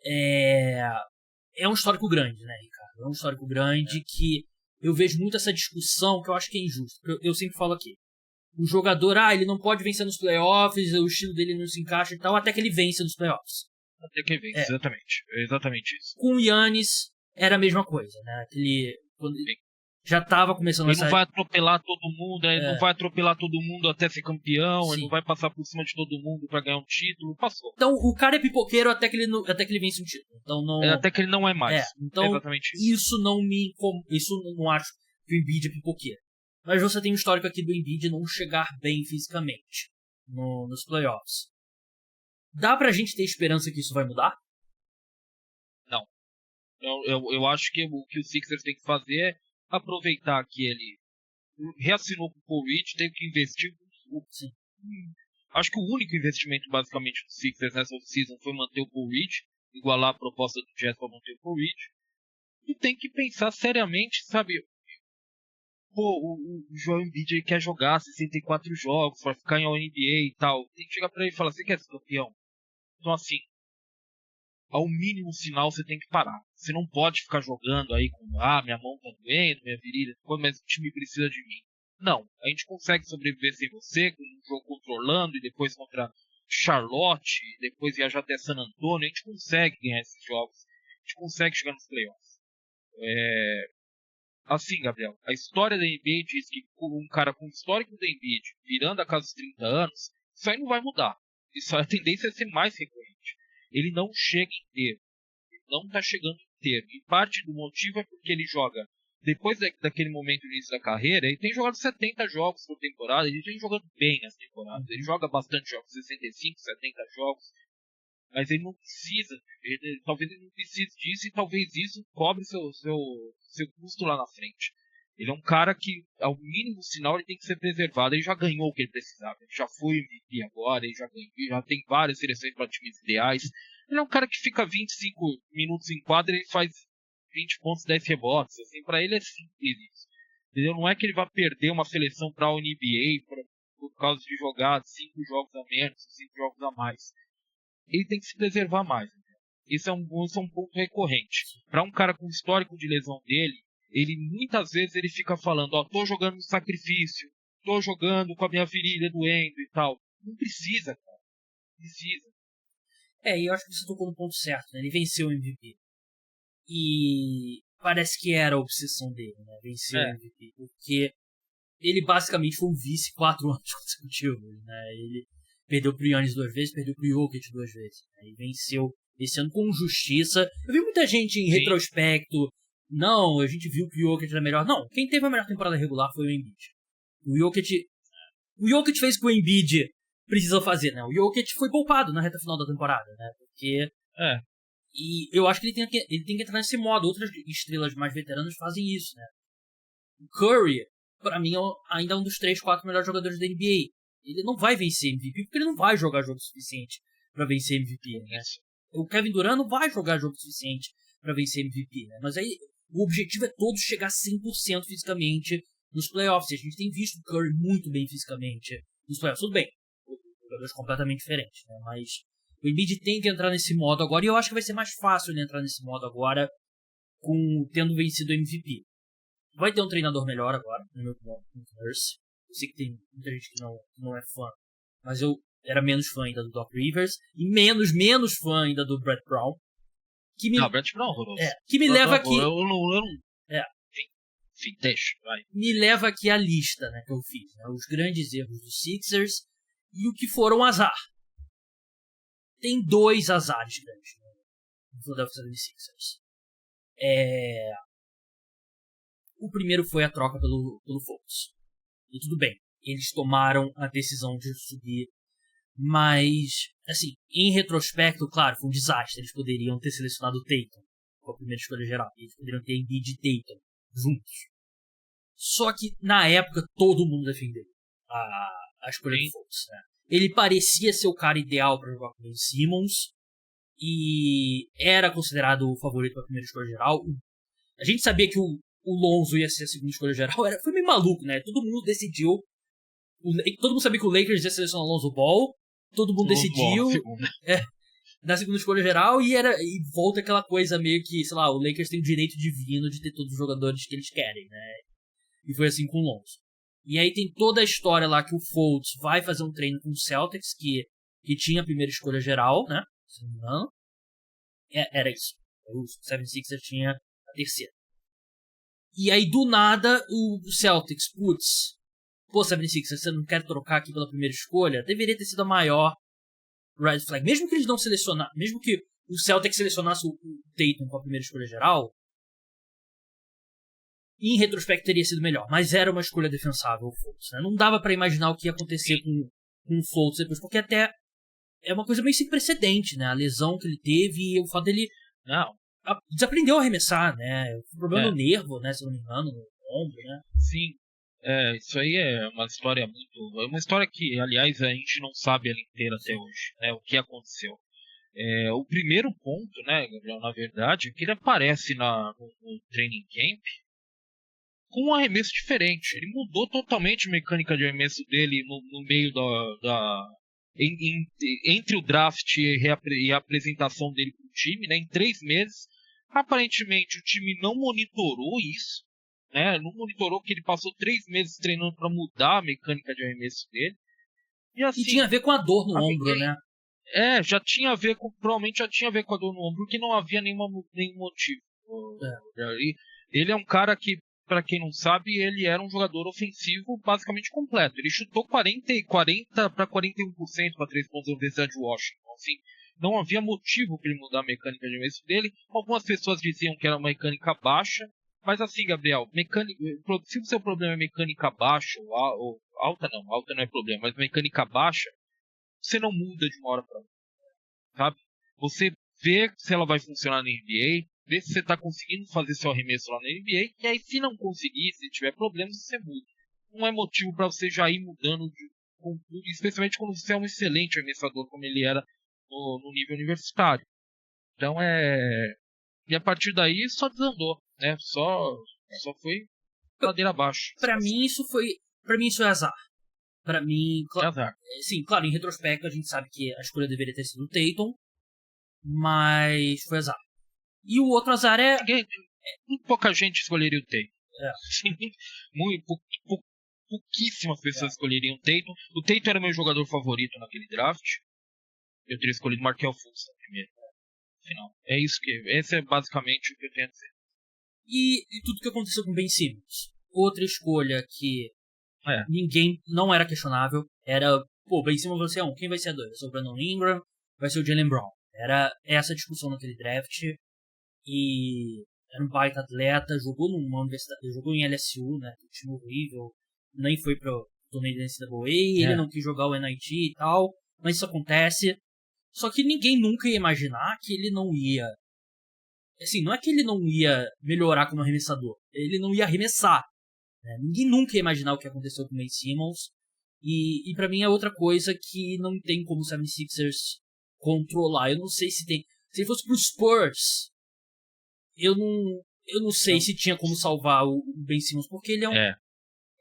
É um histórico grande, né, Ricardo? É um histórico grande que eu vejo muito essa discussão que eu acho que é injusta. Eu sempre falo aqui. O jogador, ele não pode vencer nos playoffs, o estilo dele não se encaixa e tal, até que ele vence nos playoffs. Até que ele vence, exatamente. É exatamente isso. Com o Giannis era a mesma coisa, né? Quando ele já estava começando ele não vai atropelar todo mundo, ele não vai atropelar todo mundo até ser campeão, Sim. Ele não vai passar por cima de todo mundo pra ganhar um título, passou. Então o cara é pipoqueiro até que ele vence um título. Então, não... até que ele não é mais. Então é exatamente isso. Isso não acho que o Embiid é pipoqueiro. Mas você tem um histórico aqui do Embiid não chegar bem fisicamente nos playoffs. Dá pra gente ter esperança que isso vai mudar? Não. Eu acho que o que o Sixers tem que fazer é aproveitar que ele reassinou com o Paul Reed, teve que investir. Sim. Acho que o único investimento basicamente do Sixers nessa off-season foi manter o Paul Reed, igualar a proposta do Jazz para manter o Paul Reed. E tem que pensar seriamente, sabe? O Joel Embiid quer jogar 64 jogos para ficar em NBA e tal. Tem que chegar para ele e falar: você quer ser campeão? Então, assim, ao mínimo sinal você tem que parar. Você não pode ficar jogando aí com minha mão tá doendo, minha virilha, mas o time precisa de mim. Não, a gente consegue sobreviver sem você, com um jogo contra Orlando e depois contra Charlotte, e depois viajar até San Antonio, a gente consegue ganhar esses jogos, a gente consegue chegar nos playoffs. Assim, Gabriel, a história da NBA diz que um cara com o histórico da NBA virando a casa dos 30 anos, isso aí não vai mudar. Isso, a tendência é ser mais recorrente. Ele não chega inteiro. Ele não está chegando inteiro. E parte do motivo é porque ele joga, depois daquele momento do início da carreira, ele tem jogado 70 jogos por temporada, ele tem jogado bem as temporadas. Ele joga bastante jogos, 65, 70 jogos. Mas ele não precisa, talvez ele não precise disso e talvez isso cobre seu custo lá na frente. Ele é um cara que, ao mínimo sinal, ele tem que ser preservado. Ele já ganhou o que ele precisava. Ele já foi MVP agora, ele já tem várias seleções para times ideais. Ele é um cara que fica 25 minutos em quadra e ele faz 20 pontos, 10 rebotes. Assim, para ele é simples isso. Entendeu? Não é que ele vai perder uma seleção para a NBA por causa de jogar 5 jogos a menos, 5 jogos a mais. Ele tem que se preservar mais. Entendeu? Isso é um ponto recorrente. Para um cara com histórico de lesão dele, ele muitas vezes ele fica falando, tô jogando no sacrifício, tô jogando com a minha virilha doendo e tal. Não precisa, cara. Não precisa. E eu acho que você tocou no ponto certo, né? Ele venceu o MVP. E parece que era a obsessão dele, né? Vencer o MVP. Porque ele basicamente foi um vice 4 anos consecutivos, né? Ele perdeu pro Giannis 2 vezes, perdeu pro Jokic 2 vezes. Né? E venceu esse ano com justiça. Eu vi muita gente em retrospecto. Não, a gente viu que o Jokic era melhor. Não, quem teve a melhor temporada regular foi o Embiid. O Jokic fez o que o Embiid precisou fazer, né? O Jokic foi poupado na reta final da temporada, né? Porque... E eu acho que ele tem que entrar nesse modo. Outras estrelas mais veteranas fazem isso, né? O Curry, pra mim, ainda é um dos 3, 4 melhores jogadores da NBA. Ele não vai vencer MVP porque ele não vai jogar jogo suficiente pra vencer MVP, né? O Kevin Durant não vai jogar jogo suficiente pra vencer MVP, né? Mas aí o objetivo é todos chegar 100% fisicamente nos playoffs. E a gente tem visto o Curry muito bem fisicamente nos playoffs. Tudo bem, jogadores completamente diferentes, né? Mas o Embiid tem que entrar nesse modo agora, e eu acho que vai ser mais fácil ele entrar nesse modo agora, tendo vencido o MVP. Vai ter um treinador melhor agora, no meu ponto, o Nurse. Eu sei que tem muita gente que não é fã, mas eu era menos fã ainda do Doc Rivers, e menos fã ainda do Brett Brown. Brett Brown, horroroso. Que me leva aqui... Enfim, deixa, vai. Me leva aqui a lista, né, que eu fiz, né, os grandes erros dos Sixers e o que foram azar. Tem 2 azares grandes no Philadelphia 76ers. O primeiro foi a troca pelo Fultz. E tudo bem, eles tomaram a decisão de subir, mas, assim, em retrospecto, claro, foi um desastre. Eles poderiam ter selecionado o Tatum com a primeira escolha geral. Eles poderiam ter Embiid e Tatum juntos. Só que, na época, todo mundo defendeu a escolha do Fultz, né? Ele parecia ser o cara ideal para jogar com o Ben Simmons e era considerado o favorito para a primeira escolha geral. A gente sabia que o Lonzo ia ser a segunda escolha geral. Foi meio maluco, né? Todo mundo decidiu. Todo mundo sabia que o Lakers ia selecionar o Lonzo Ball. Todo mundo decidiu na segunda escolha geral e volta aquela coisa meio que, sei lá, o Lakers tem o direito divino de ter todos os jogadores que eles querem, né? E foi assim com o Lonzo. E aí tem toda a história lá que o Fultz vai fazer um treino com o Celtics, que tinha a primeira escolha geral, né? Se não me engano. Era isso. O 76ers tinha a terceira. E aí, do nada, o Celtics, pô, 76ers, você não quer trocar aqui pela primeira escolha? Deveria ter sido a maior red flag. Mesmo que eles não selecionassem, mesmo que o Celtics selecionasse o Tatum com a primeira escolha geral, em retrospecto teria sido melhor, mas era uma escolha defensável o Fultz, né? Não dava pra imaginar o que ia acontecer com o Fultz depois, porque até é uma coisa meio sem precedente, né? A lesão que ele teve e o fato dele desaprendeu a arremessar, né? Foi um problema no nervo, né? Se eu não me engano, no ombro, né? Sim, isso aí é uma história muito... É uma história que, aliás, a gente não sabe ela inteira até hoje, né? O que aconteceu. O primeiro ponto, né, Gabriel, na verdade, é que ele aparece no training camp com um arremesso diferente. Ele mudou totalmente a mecânica de arremesso dele no meio entre o draft e a apresentação dele para o time, né, em 3 meses. Aparentemente o time não monitorou isso, né, não monitorou que ele passou 3 meses treinando para mudar a mecânica de arremesso dele. E, assim, tinha a ver com a dor no ombro, né? Já tinha a ver com, provavelmente já tinha a ver com a dor no ombro, porque não havia nenhum motivo. Ele é um cara que, para quem não sabe, ele era um jogador ofensivo basicamente completo. Ele chutou 40 para 41% para 3 pontos da Universidade de Washington. Assim, não havia motivo para ele mudar a mecânica de arremesso dele. Algumas pessoas diziam que era uma mecânica baixa, mas assim, Gabriel, se o seu problema é mecânica baixa ou alta não é problema, mas mecânica baixa, você não muda de uma hora para outra, sabe? Você vê se ela vai funcionar na NBA, vê se você está conseguindo fazer seu arremesso lá na NBA, e aí se não conseguir, se tiver problemas, você muda. Não é motivo para você já ir mudando com tudo, especialmente quando você é um excelente arremessador, como ele era no nível universitário. Então e a partir daí só desandou, né? Só foi ladeira abaixo. Pra mim isso é azar. Pra mim, É azar. sim, claro, em retrospecto a gente sabe que a escolha deveria ter sido o Tatum, mas foi azar. E o outro azar é... Muito pouca gente escolheria o Tatum. É. Sim, pouquíssimas pessoas escolheriam o Tatum. O Tatum era meu jogador favorito naquele draft. Eu teria escolhido Markelle Fultz primeiro. Final. Esse é basicamente o que eu tenho a dizer. E tudo que aconteceu com Ben Simmons. Outra escolha que ninguém, não era questionável, era, Ben Simmons vai ser um, quem vai ser dois? Vai ser o Brandon Ingram, vai ser o Jaylen Brown. Era essa discussão naquele draft. E era um baita atleta, jogou numa universidade, jogou em LSU, né, um time horrível, nem foi pro torneio da NCAA, ele não quis jogar o NIT e tal, mas isso acontece. Só que ninguém nunca ia imaginar que ele não ia... Assim, não é que ele não ia melhorar como arremessador, ele não ia arremessar. Né? Ninguém nunca ia imaginar o que aconteceu com o Ben Simmons. E pra mim é outra coisa que não tem como o 76ers controlar. Eu não sei se tem... Se ele fosse pro Spurs, eu não sei se tinha como salvar o Ben Simmons, porque ele é um... É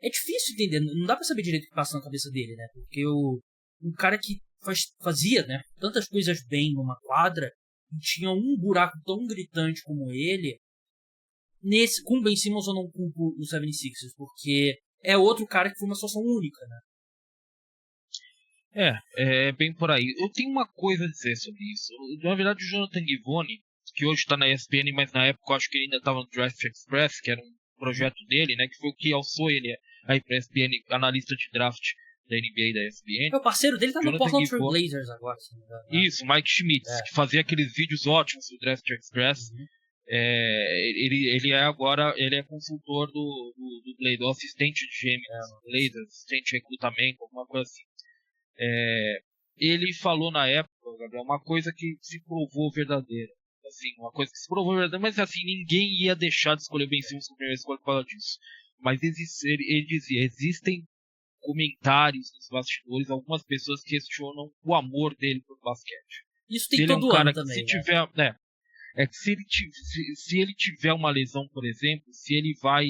difícil entender, não dá pra saber direito o que passa na cabeça dele, né? Porque um cara que fazia, né, tantas coisas bem numa quadra e tinha um buraco tão gritante como ele, com o Ben Simmons eu não culpo o 76ers, porque é outro cara que foi uma situação única, né? É bem por aí. Eu tenho uma coisa a dizer sobre isso. Na verdade, o Jonathan Givony, que hoje está na ESPN, mas na época eu acho que ele ainda estava no Draft Express, que era um projeto dele, né, que foi o que alçou ele aí para a ESPN, analista de draft da NBA da ESPN. O parceiro dele tá no Portland Trail Blazers agora, se não me engano. Isso, Mike Schmitz, que fazia aqueles vídeos ótimos do Draft Express. Ele é consultor do assistente de GM Blazers, assistente de recrutamento, alguma coisa assim. Ele falou na época, Gabriel, uma coisa que se provou verdadeira. Assim, uma coisa que se provou verdadeira, mas assim, ninguém ia deixar de escolher o Ben Simmons como primeira escolha por causa disso. Mas ele dizia, existem comentários nos bastidores, algumas pessoas questionam o amor dele por basquete. Isso tem todo ano também. Se ele tiver uma lesão, por exemplo, se ele vai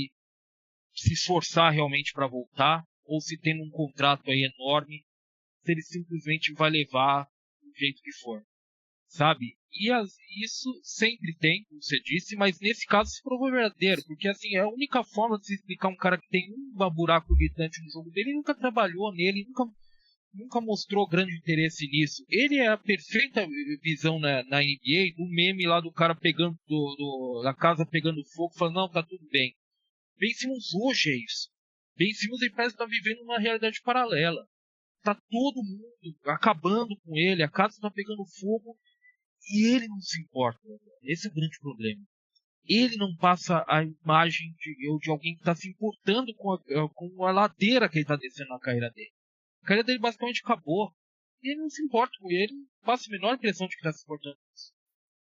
se esforçar realmente para voltar, ou se tem um contrato aí enorme, se ele simplesmente vai levar do jeito que for, sabe? E isso sempre tem, como você disse, mas nesse caso se provou verdadeiro, porque assim, é a única forma de se explicar um cara que tem um buraco gritante no jogo dele, nunca trabalhou nele, nunca mostrou grande interesse nisso. Ele é a perfeita visão na NBA do meme lá do cara pegando da casa pegando fogo, falando, não, tá tudo bem. Ben Simmons hoje é isso. Ben Simmons ele parece estar vivendo uma realidade paralela. Tá todo mundo acabando com ele, a casa tá pegando fogo e ele não se importa. Esse é o grande problema. Ele não passa a imagem de alguém que está se importando com a ladeira que ele está descendo na carreira dele. A carreira dele basicamente acabou. E ele não se importa com ele, não passa a menor impressão de que está se importando com isso.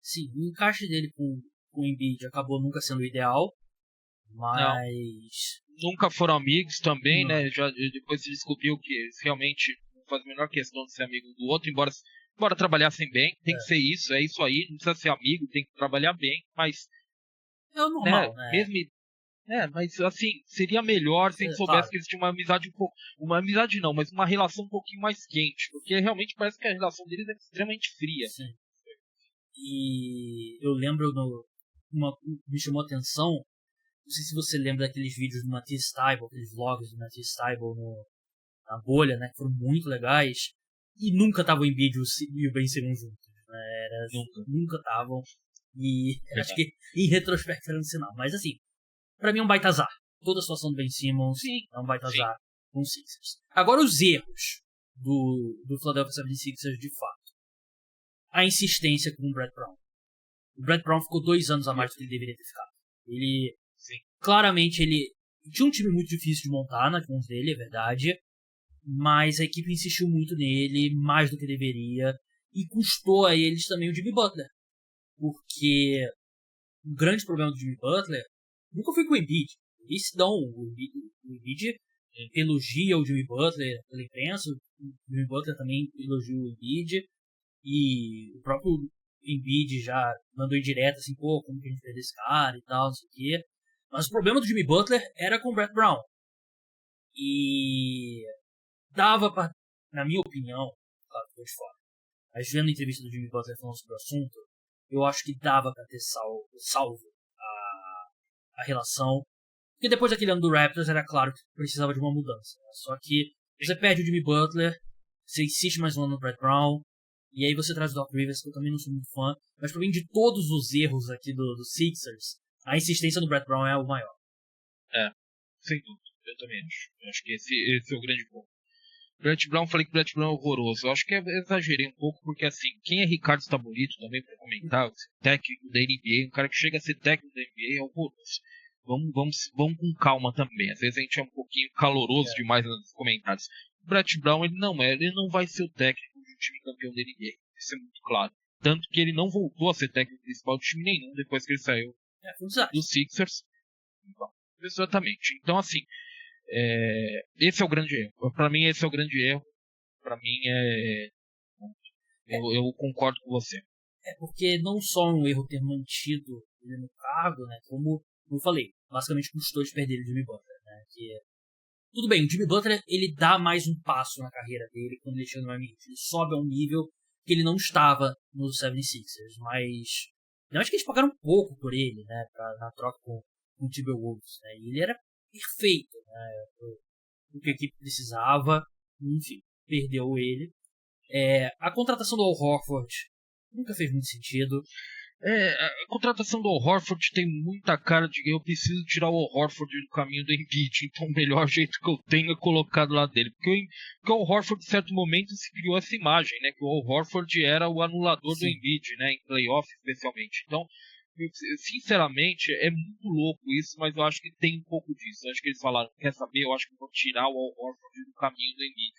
Sim, o encaixe dele com o Embiid acabou nunca sendo o ideal, mas... Não. Nunca foram amigos também, né? Depois se descobriu que eles realmente não fazem a menor questão de ser amigo do outro, embora trabalhassem bem, tem que ser isso, é isso aí, não precisa ser amigo, tem que trabalhar bem, mas... É o normal, né? Mas assim, seria melhor se a gente soubesse que eles tinham uma amizade um pouco... Uma amizade não, mas uma relação um pouquinho mais quente, porque realmente parece que a relação deles é extremamente fria. Sim. E eu lembro, me chamou a atenção, não sei se você lembra daqueles vídeos do Matisse Thybulle, aqueles vlogs do Matisse Thybulle na bolha, né, que foram muito legais, e nunca estavam em vídeo e o Ben Simmons juntos, né, nunca estavam, e acho que em retrospecto era um sinal, mas assim, pra mim é um baita azar, toda a situação do Ben Simmons é um baita azar com os Sixers. Agora os erros do Philadelphia 76ers de fato, a insistência com o Brett Brown. O Brett Brown ficou 2 anos a mais do que ele deveria ter ficado. Claramente, ele tinha um time muito difícil de montar nas mãos dele, é verdade, mas a equipe insistiu muito nele, mais do que deveria, e custou a eles também o Jimmy Butler. Porque o grande problema do Jimmy Butler nunca foi com o Embiid. O Embiid elogia o Jimmy Butler pela imprensa, o Jimmy Butler também elogia o Embiid, e o próprio Embiid já mandou em direto assim, como que a gente perdeu esse cara e tal, não sei o quê. Mas o problema do Jimmy Butler era com o Brett Brown. E dava pra, na minha opinião, claro que tô de fora, mas vendo a entrevista do Jimmy Butler falando sobre o assunto, eu acho que dava pra ter salvo a relação. Porque depois daquele ano do Raptors era claro que precisava de uma mudança. Né? Só que você perde o Jimmy Butler, você insiste mais um ano no Brett Brown, e aí você traz o Doc Rivers, que eu também não sou muito fã, mas pra mim de todos os erros aqui do Sixers, a insistência do Brett Brown é o maior. Sem dúvida, eu também acho. Eu acho que esse é o grande ponto. Brett Brown, falei que Brett Brown é horroroso. Eu acho que exagerei um pouco, porque assim, quem é Ricardo Stabolito também pra comentar, técnico da NBA, um cara que chega a ser técnico da NBA é horroroso. Vamos com calma também. Às vezes a gente é um pouquinho caloroso demais nos comentários. O Brett Brown, ele não vai ser o técnico de um time campeão da NBA. Isso é muito claro. Tanto que ele não voltou a ser técnico principal de time nenhum depois que ele saiu dos Sixers. Então, exatamente. Então, assim, esse é o grande erro. Pra mim, esse é o grande erro. Pra mim, eu concordo com você. Porque não só um erro ter mantido ele no cargo, né? Como eu falei, basicamente custou de perder o Jimmy Butler, né? Tudo bem, o Jimmy Butler, ele dá mais um passo na carreira dele quando ele chega no Miami Heat. Ele sobe a um nível que ele não estava nos 76ers, mas eu acho que eles pagaram um pouco por ele, né? Na troca com o Timberwolves, né? E ele era perfeito, né? O que a equipe precisava, enfim, perdeu ele. A contratação do Al Horford nunca fez muito sentido. A contratação do Al Horford tem muita cara de que eu preciso tirar o Al Horford do caminho do Embiid, então o melhor jeito que eu tenho é colocar do lado dele. Porque o Al Horford, em certo momento, se criou essa imagem, né? Que o Al Horford era o anulador do Embiid, né? Em playoff, especialmente. Então, sinceramente, é muito louco isso, mas eu acho que tem um pouco disso. Eu acho que eles falaram, quer saber, eu acho que eu vou tirar o Al Horford do caminho do Embiid.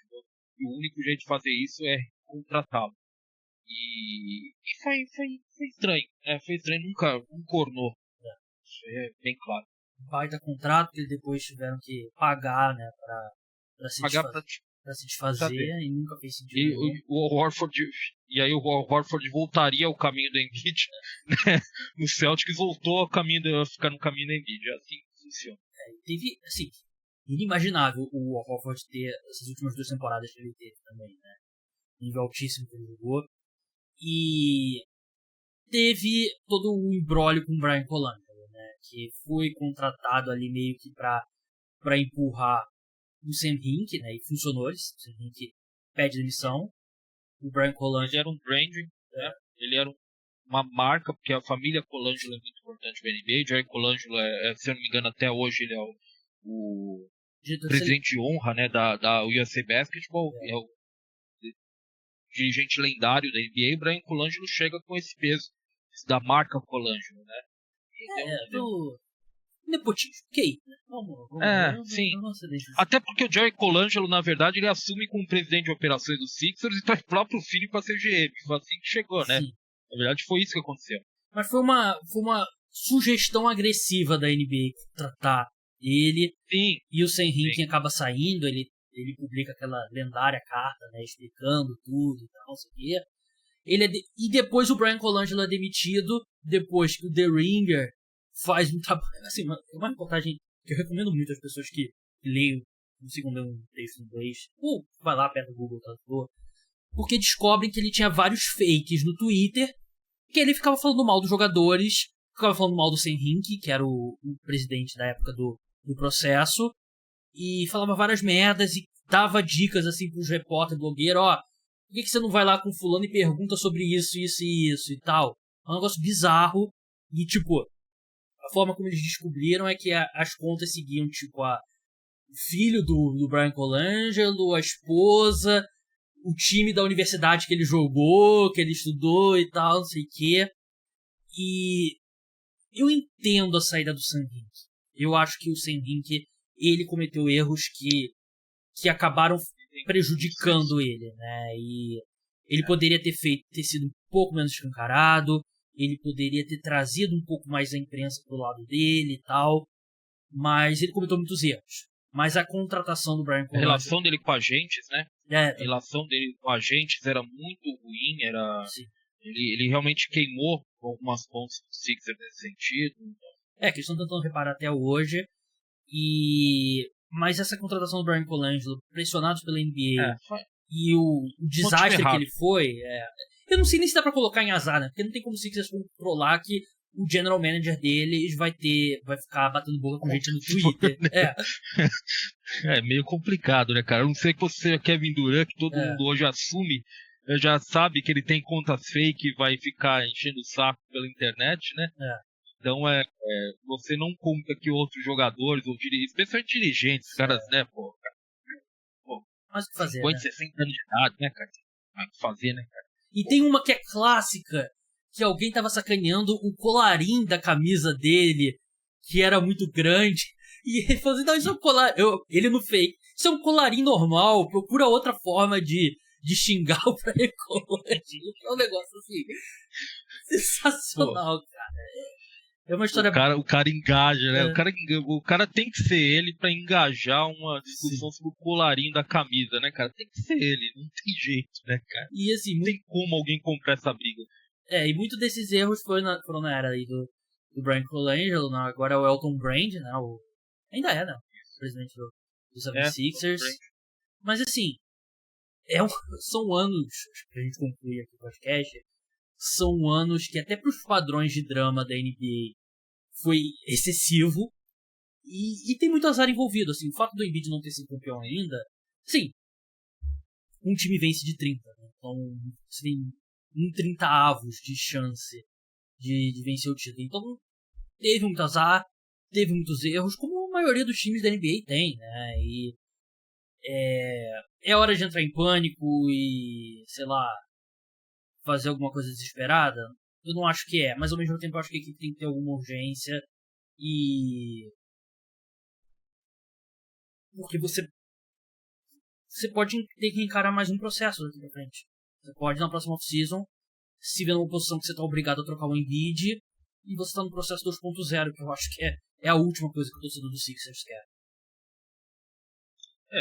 E o único jeito de fazer isso é contratá-lo. E foi estranho, né? Foi estranho, nunca ornou. Isso é bem claro. Baita contrato que eles depois tiveram que pagar, né, pra se desfazer e nunca fez sentido. E aí o Al Horford voltaria ao caminho do Embiid, né? No Celtics voltou a ficar no caminho do Embiid. É assim que funciona. Teve, assim, inimaginável o Al Horford ter essas últimas 2 temporadas que ele teve também, né? Nível altíssimo que ele jogou. E teve todo o imbróglio com o Bryan Colangelo, né? Que foi contratado ali meio que pra empurrar o Sam Hinkie, né? E funcionou, o Sam Hinkie pede demissão. O Bryan Colangelo... Ele era um branding, né? Ele era uma marca, porque a família Colangelo é muito importante para a NBA. Jerry Colangelo, se eu não me engano, até hoje ele é o presidente de honra, né, da USA Basketball. É o dirigente lendário da NBA. O Bryan Colangelo chega com esse peso da marca Colangelo, né? Do nepotismo, ok. Vamos sim. Até porque o Jerry Colangelo, na verdade, ele assume como presidente de operações do Sixers e traz o próprio filho para ser GM. Foi assim que chegou, né? Sim. Na verdade, foi isso que aconteceu. Mas foi uma sugestão agressiva da NBA contratar ele. Sim. E o Sam Hinkie acaba saindo, ele publica aquela lendária carta, né, explicando tudo e tal, não sei o quê. E depois o Bryan Colangelo é demitido, depois que o The Ringer faz um trabalho, assim, uma reportagem que eu recomendo muito às pessoas que leiam, consigam ler um texto em inglês, ou vai lá perto do Google Tradutor, porque descobrem que ele tinha vários fakes no Twitter, que ele ficava falando mal dos jogadores, ficava falando mal do Sam Hinkie, que era o presidente da época do processo, e falava várias merdas e dava dicas assim pros repórteres, blogueiros, por que você não vai lá com fulano e pergunta sobre isso, isso e isso e tal? É um negócio bizarro e, tipo, a forma como eles descobriram é que as contas seguiam, tipo, o filho do Bryan Colangelo, a esposa, o time da universidade que ele jogou, que ele estudou e tal, não sei o quê. E eu entendo a saída do Sam Hinkie. Eu acho que o Sam Hinkie, ele cometeu erros que acabaram prejudicando ele, né? E ele poderia ter sido um pouco menos escancarado, ele poderia ter trazido um pouco mais a imprensa pro lado dele e tal, mas ele cometeu muitos erros. Mas a contratação do Bryan Colangelo... A relação dele com agentes, né? A relação dele com agentes era muito ruim, ele realmente queimou algumas pontas do Sixers nesse sentido. que eles estão tentando reparar até hoje. Mas essa contratação do Bryan Colangelo, pressionados pela NBA, e o desastre que ele foi, eu não sei nem se dá pra colocar em azar, né? Porque não tem como o Sixers controlar que o general manager deles vai ficar batendo boca com gente no Twitter. É meio complicado, né, cara? Eu não sei que você é Kevin Durant, que todo mundo hoje assume, já sabe que ele tem contas fake e vai ficar enchendo o saco pela internet, né? Então você não conta que outros jogadores, ou especialmente dirigentes, caras, né, pô. Mas o que fazer, 50, né? 60 anos de idade, né, cara? Mas o que fazer, né, cara? E tem uma que é clássica, que alguém tava sacaneando o colarinho da camisa dele, que era muito grande. E ele falou assim, não, isso é um colar... ele no fake. Isso é um colarinho normal, procura outra forma de xingar o Brian Colangelo. É um negócio assim, sensacional, cara. É uma história... O cara engaja, né? O cara tem que ser ele pra engajar uma discussão sobre o colarinho da camisa, né, cara? Tem que ser ele, não tem jeito, né, cara? E assim, não tem como alguém comprar essa briga. E muitos desses erros foram na era aí do Brian Colangelo, né? Agora é o Elton Brand, né? Ainda né? O presidente do 76ers. Mas assim, são anos, acho que a gente conclui aqui o podcast, são anos que até pros padrões de drama da NBA foi excessivo e tem muito azar envolvido, assim, o fato do Embiid não ter sido campeão ainda, sim, um time vence de 30, né? Então você tem 1/30 de chance de vencer o título, então teve muito azar, teve muitos erros, como a maioria dos times da NBA tem, né, e é hora de entrar em pânico e, sei lá, fazer alguma coisa desesperada? Eu não acho que mas ao mesmo tempo eu acho que a equipe tem que ter alguma urgência porque você pode ter que encarar mais um processo daqui pra frente. Você pode, na próxima off-season, se ver numa posição que você tá obrigado a trocar o Embiid e você tá no processo 2.0, que eu acho que é a última coisa que o torcedor do Sixers quer.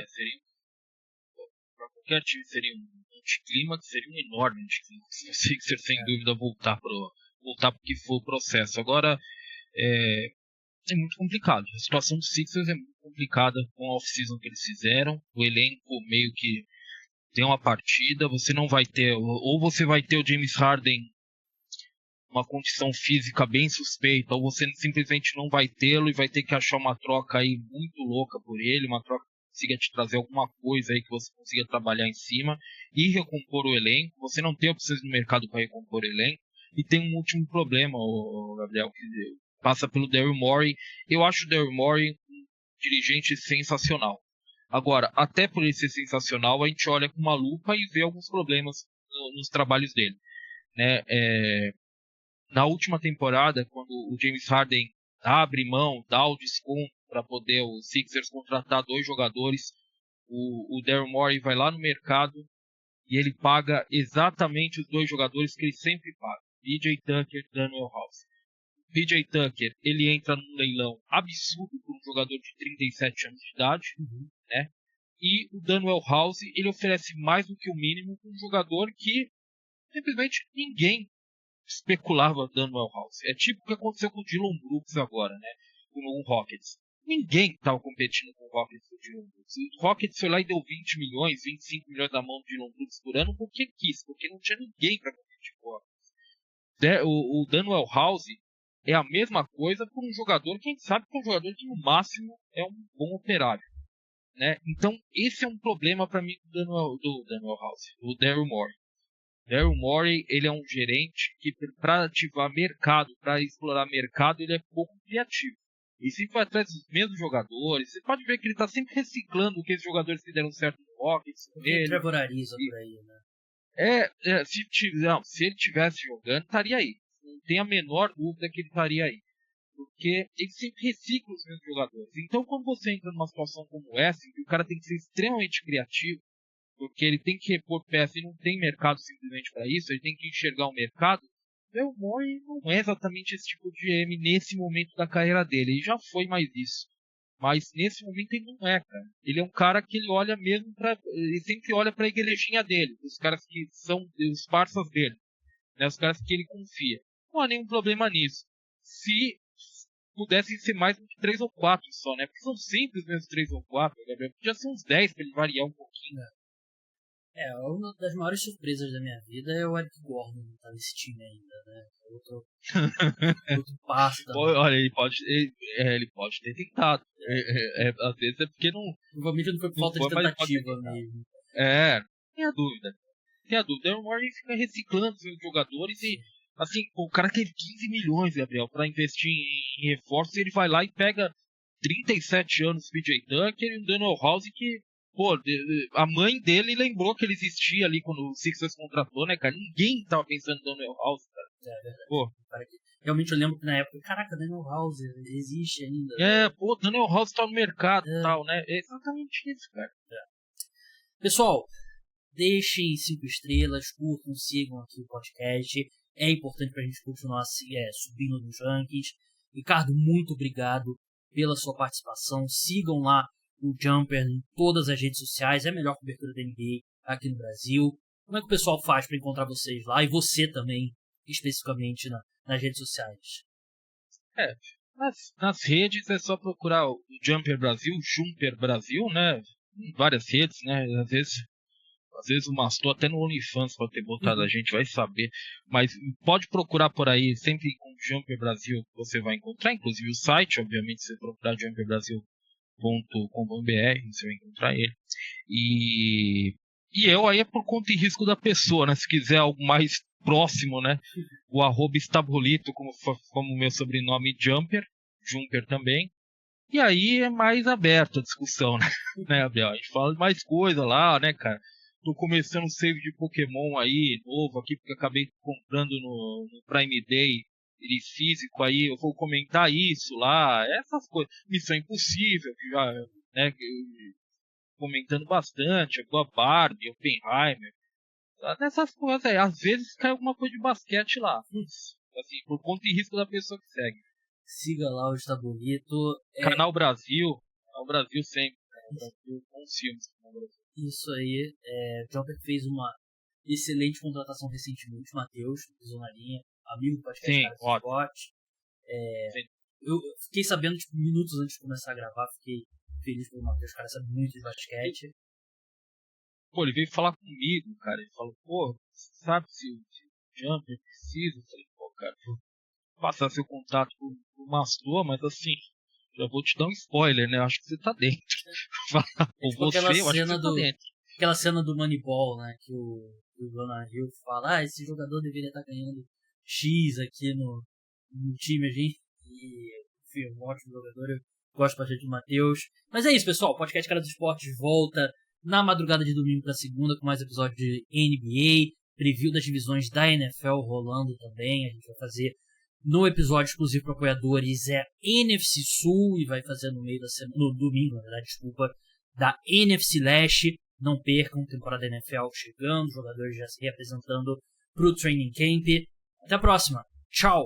Seria... Pra qualquer time seria um anticlímax, seria um enorme anticlímax. O Sixers, sem dúvida, voltar pro que foi o processo. Agora, é muito complicado. A situação do Sixers é muito complicada com a off-season que eles fizeram. O elenco meio que tem uma partida, você não vai ter, ou você vai ter o James Harden uma condição física bem suspeita, ou você simplesmente não vai tê-lo e vai ter que achar uma troca aí muito louca por ele, uma troca que consiga te trazer alguma coisa aí que você consiga trabalhar em cima e recompor o elenco. Você não tem opções no mercado para recompor o elenco. E tem um último problema, Gabriel, que passa pelo Daryl Morey. Eu acho o Daryl Morey um dirigente sensacional. Agora, até por ele ser sensacional, a gente olha com uma lupa e vê alguns problemas nos trabalhos dele, né? Na última temporada, quando o James Harden abre mão, dá o desconto para poder o Sixers contratar 2 jogadores, o Daryl Morey vai lá no mercado e ele paga exatamente os 2 jogadores que ele sempre paga, PJ Tucker e Danuel House. O PJ Tucker, ele entra num leilão absurdo por um jogador de 37 anos de idade, né? E o Danuel House, ele oferece mais do que o mínimo para um jogador que simplesmente ninguém especulava Danuel House. É tipo o que aconteceu com o Dillon Brooks agora, né? Com o Rockets. Ninguém estava competindo com o Rockets e o Dillon Brooks. O Rockets foi lá e deu 20 milhões, 25 milhões na mão do Dillon Brooks por ano porque quis, porque não tinha ninguém para competir com o Rockets. O Danuel House é a mesma coisa por um jogador que a gente sabe que é um jogador que no máximo é um bom operário, né? Então esse é um problema para mim do Danuel House, do Daryl Morey. Daryl Morey, ele é um gerente que para ativar mercado, para explorar mercado, ele é pouco criativo. E sempre vai atrás dos mesmos jogadores. Você pode ver que ele está sempre reciclando aqueles jogadores que deram certo no Rockets com ele. Trevor Ariza por aí, né? Se ele tivesse jogando, estaria aí. Não tem a menor dúvida que ele estaria aí. Porque ele sempre recicla os mesmos jogadores. Então, quando você entra numa situação como essa, em que o cara tem que ser extremamente criativo, porque ele tem que repor peça e não tem mercado simplesmente para isso, ele tem que enxergar o mercado. O Morey não é exatamente esse tipo de GM nesse momento da carreira dele, ele já foi mais isso. Mas nesse momento ele não é, cara. Ele é um cara que ele olha mesmo ele sempre olha para a igrejinha dele, os caras que são os parceiros dele, né, os caras que ele confia. Não há nenhum problema nisso. Se pudessem ser mais do que 3 ou 4 só, né? Porque são sempre os mesmos 3 ou 4, Gabriel. Podia ser uns 10 pra ele variar um pouquinho. Uma das maiores surpresas da minha vida é o Eric Gordon não tá nesse time ainda, né? Outro passo também. Olha, ele pode ter tentado. Às vezes é porque não. Provavelmente não foi por falta de tentativa mesmo. Tem a dúvida. O Warren fica reciclando seus jogadores e, assim, o cara teve 15 milhões, Gabriel, pra investir em reforços e ele vai lá e pega 37 anos do PJ Tucker e um Daniel House que, pô, a mãe dele lembrou que ele existia ali quando o Sixers contratou, né, cara? Ninguém tava pensando no Daniel House, cara. É verdade. Pô. Realmente eu lembro que na época, caraca, Daniel House existe ainda. Daniel House tá no mercado e tal, né? É exatamente isso, cara. Pessoal, deixem 5 estrelas, curtam, sigam aqui o podcast. É importante pra gente continuar subindo nos rankings. Ricardo, muito obrigado pela sua participação. Sigam lá o Jumper em todas as redes sociais. É a melhor cobertura da NBA aqui no Brasil. Como é que o pessoal faz para encontrar vocês lá? E você também, especificamente nas redes sociais? Nas redes é só procurar o Jumper Brasil, o Jumper Brasil, né? Em várias redes, né? Às vezes o Mastor até no OnlyFans pode ter botado a gente, vai saber. Mas pode procurar por aí, sempre com Jumper Brasil você vai encontrar, inclusive o site, obviamente, se você procurar jumperbrasil.com.br, você vai encontrar ele. E eu aí é por conta e risco da pessoa, né? Se quiser algo mais próximo, né? O @estabolito, como meu sobrenome Jumper também. E aí é mais aberto a discussão, né, Gabriel? A gente fala de mais coisa lá, né, cara? Tô começando um save de Pokémon aí, novo aqui, porque acabei comprando no Prime Day, ele físico aí, eu vou comentar isso lá, essas coisas. Missão Impossível, que já, né, comentando bastante, a Barbie, Oppenheimer, nessas coisas aí. Às vezes cai alguma coisa de basquete lá, assim, por conta e risco da pessoa que segue. Siga lá o Estabolito. Canal Brasil sempre. Canal Brasil, bons filmes. Isso aí. O Jumper fez uma excelente contratação recentemente, Matheus, Zonarinha, amigo do podcast Esporte. Eu fiquei sabendo, tipo, minutos antes de começar a gravar, fiquei feliz pelo Matheus, o cara sabe muito de basquete. Pô, ele veio falar comigo, cara. Ele falou, pô, sabe se o Jumper precisa? Eu falei, pô, cara, vou passar seu contato pro Mastor, mas assim, já vou te dar um spoiler, né? Eu acho que você tá dentro. Ou você, eu acho que você tá dentro. Aquela cena do Moneyball, né? Que o Donald Hill fala, esse jogador deveria estar ganhando X aqui no time, a gente. E, enfim, um ótimo jogador. Eu gosto bastante do Matheus. Mas é isso, pessoal. O podcast Cara dos Esportes volta na madrugada de domingo para segunda com mais episódio de NBA. Preview das divisões da NFL rolando também. A gente vai fazer no episódio exclusivo para apoiadores NFC Sul e vai fazer no meio da semana, no domingo, na verdade, desculpa, da NFC Leste. Não percam, temporada da NFL chegando, jogadores já se reapresentando pro Training Camp. Até a próxima. Tchau!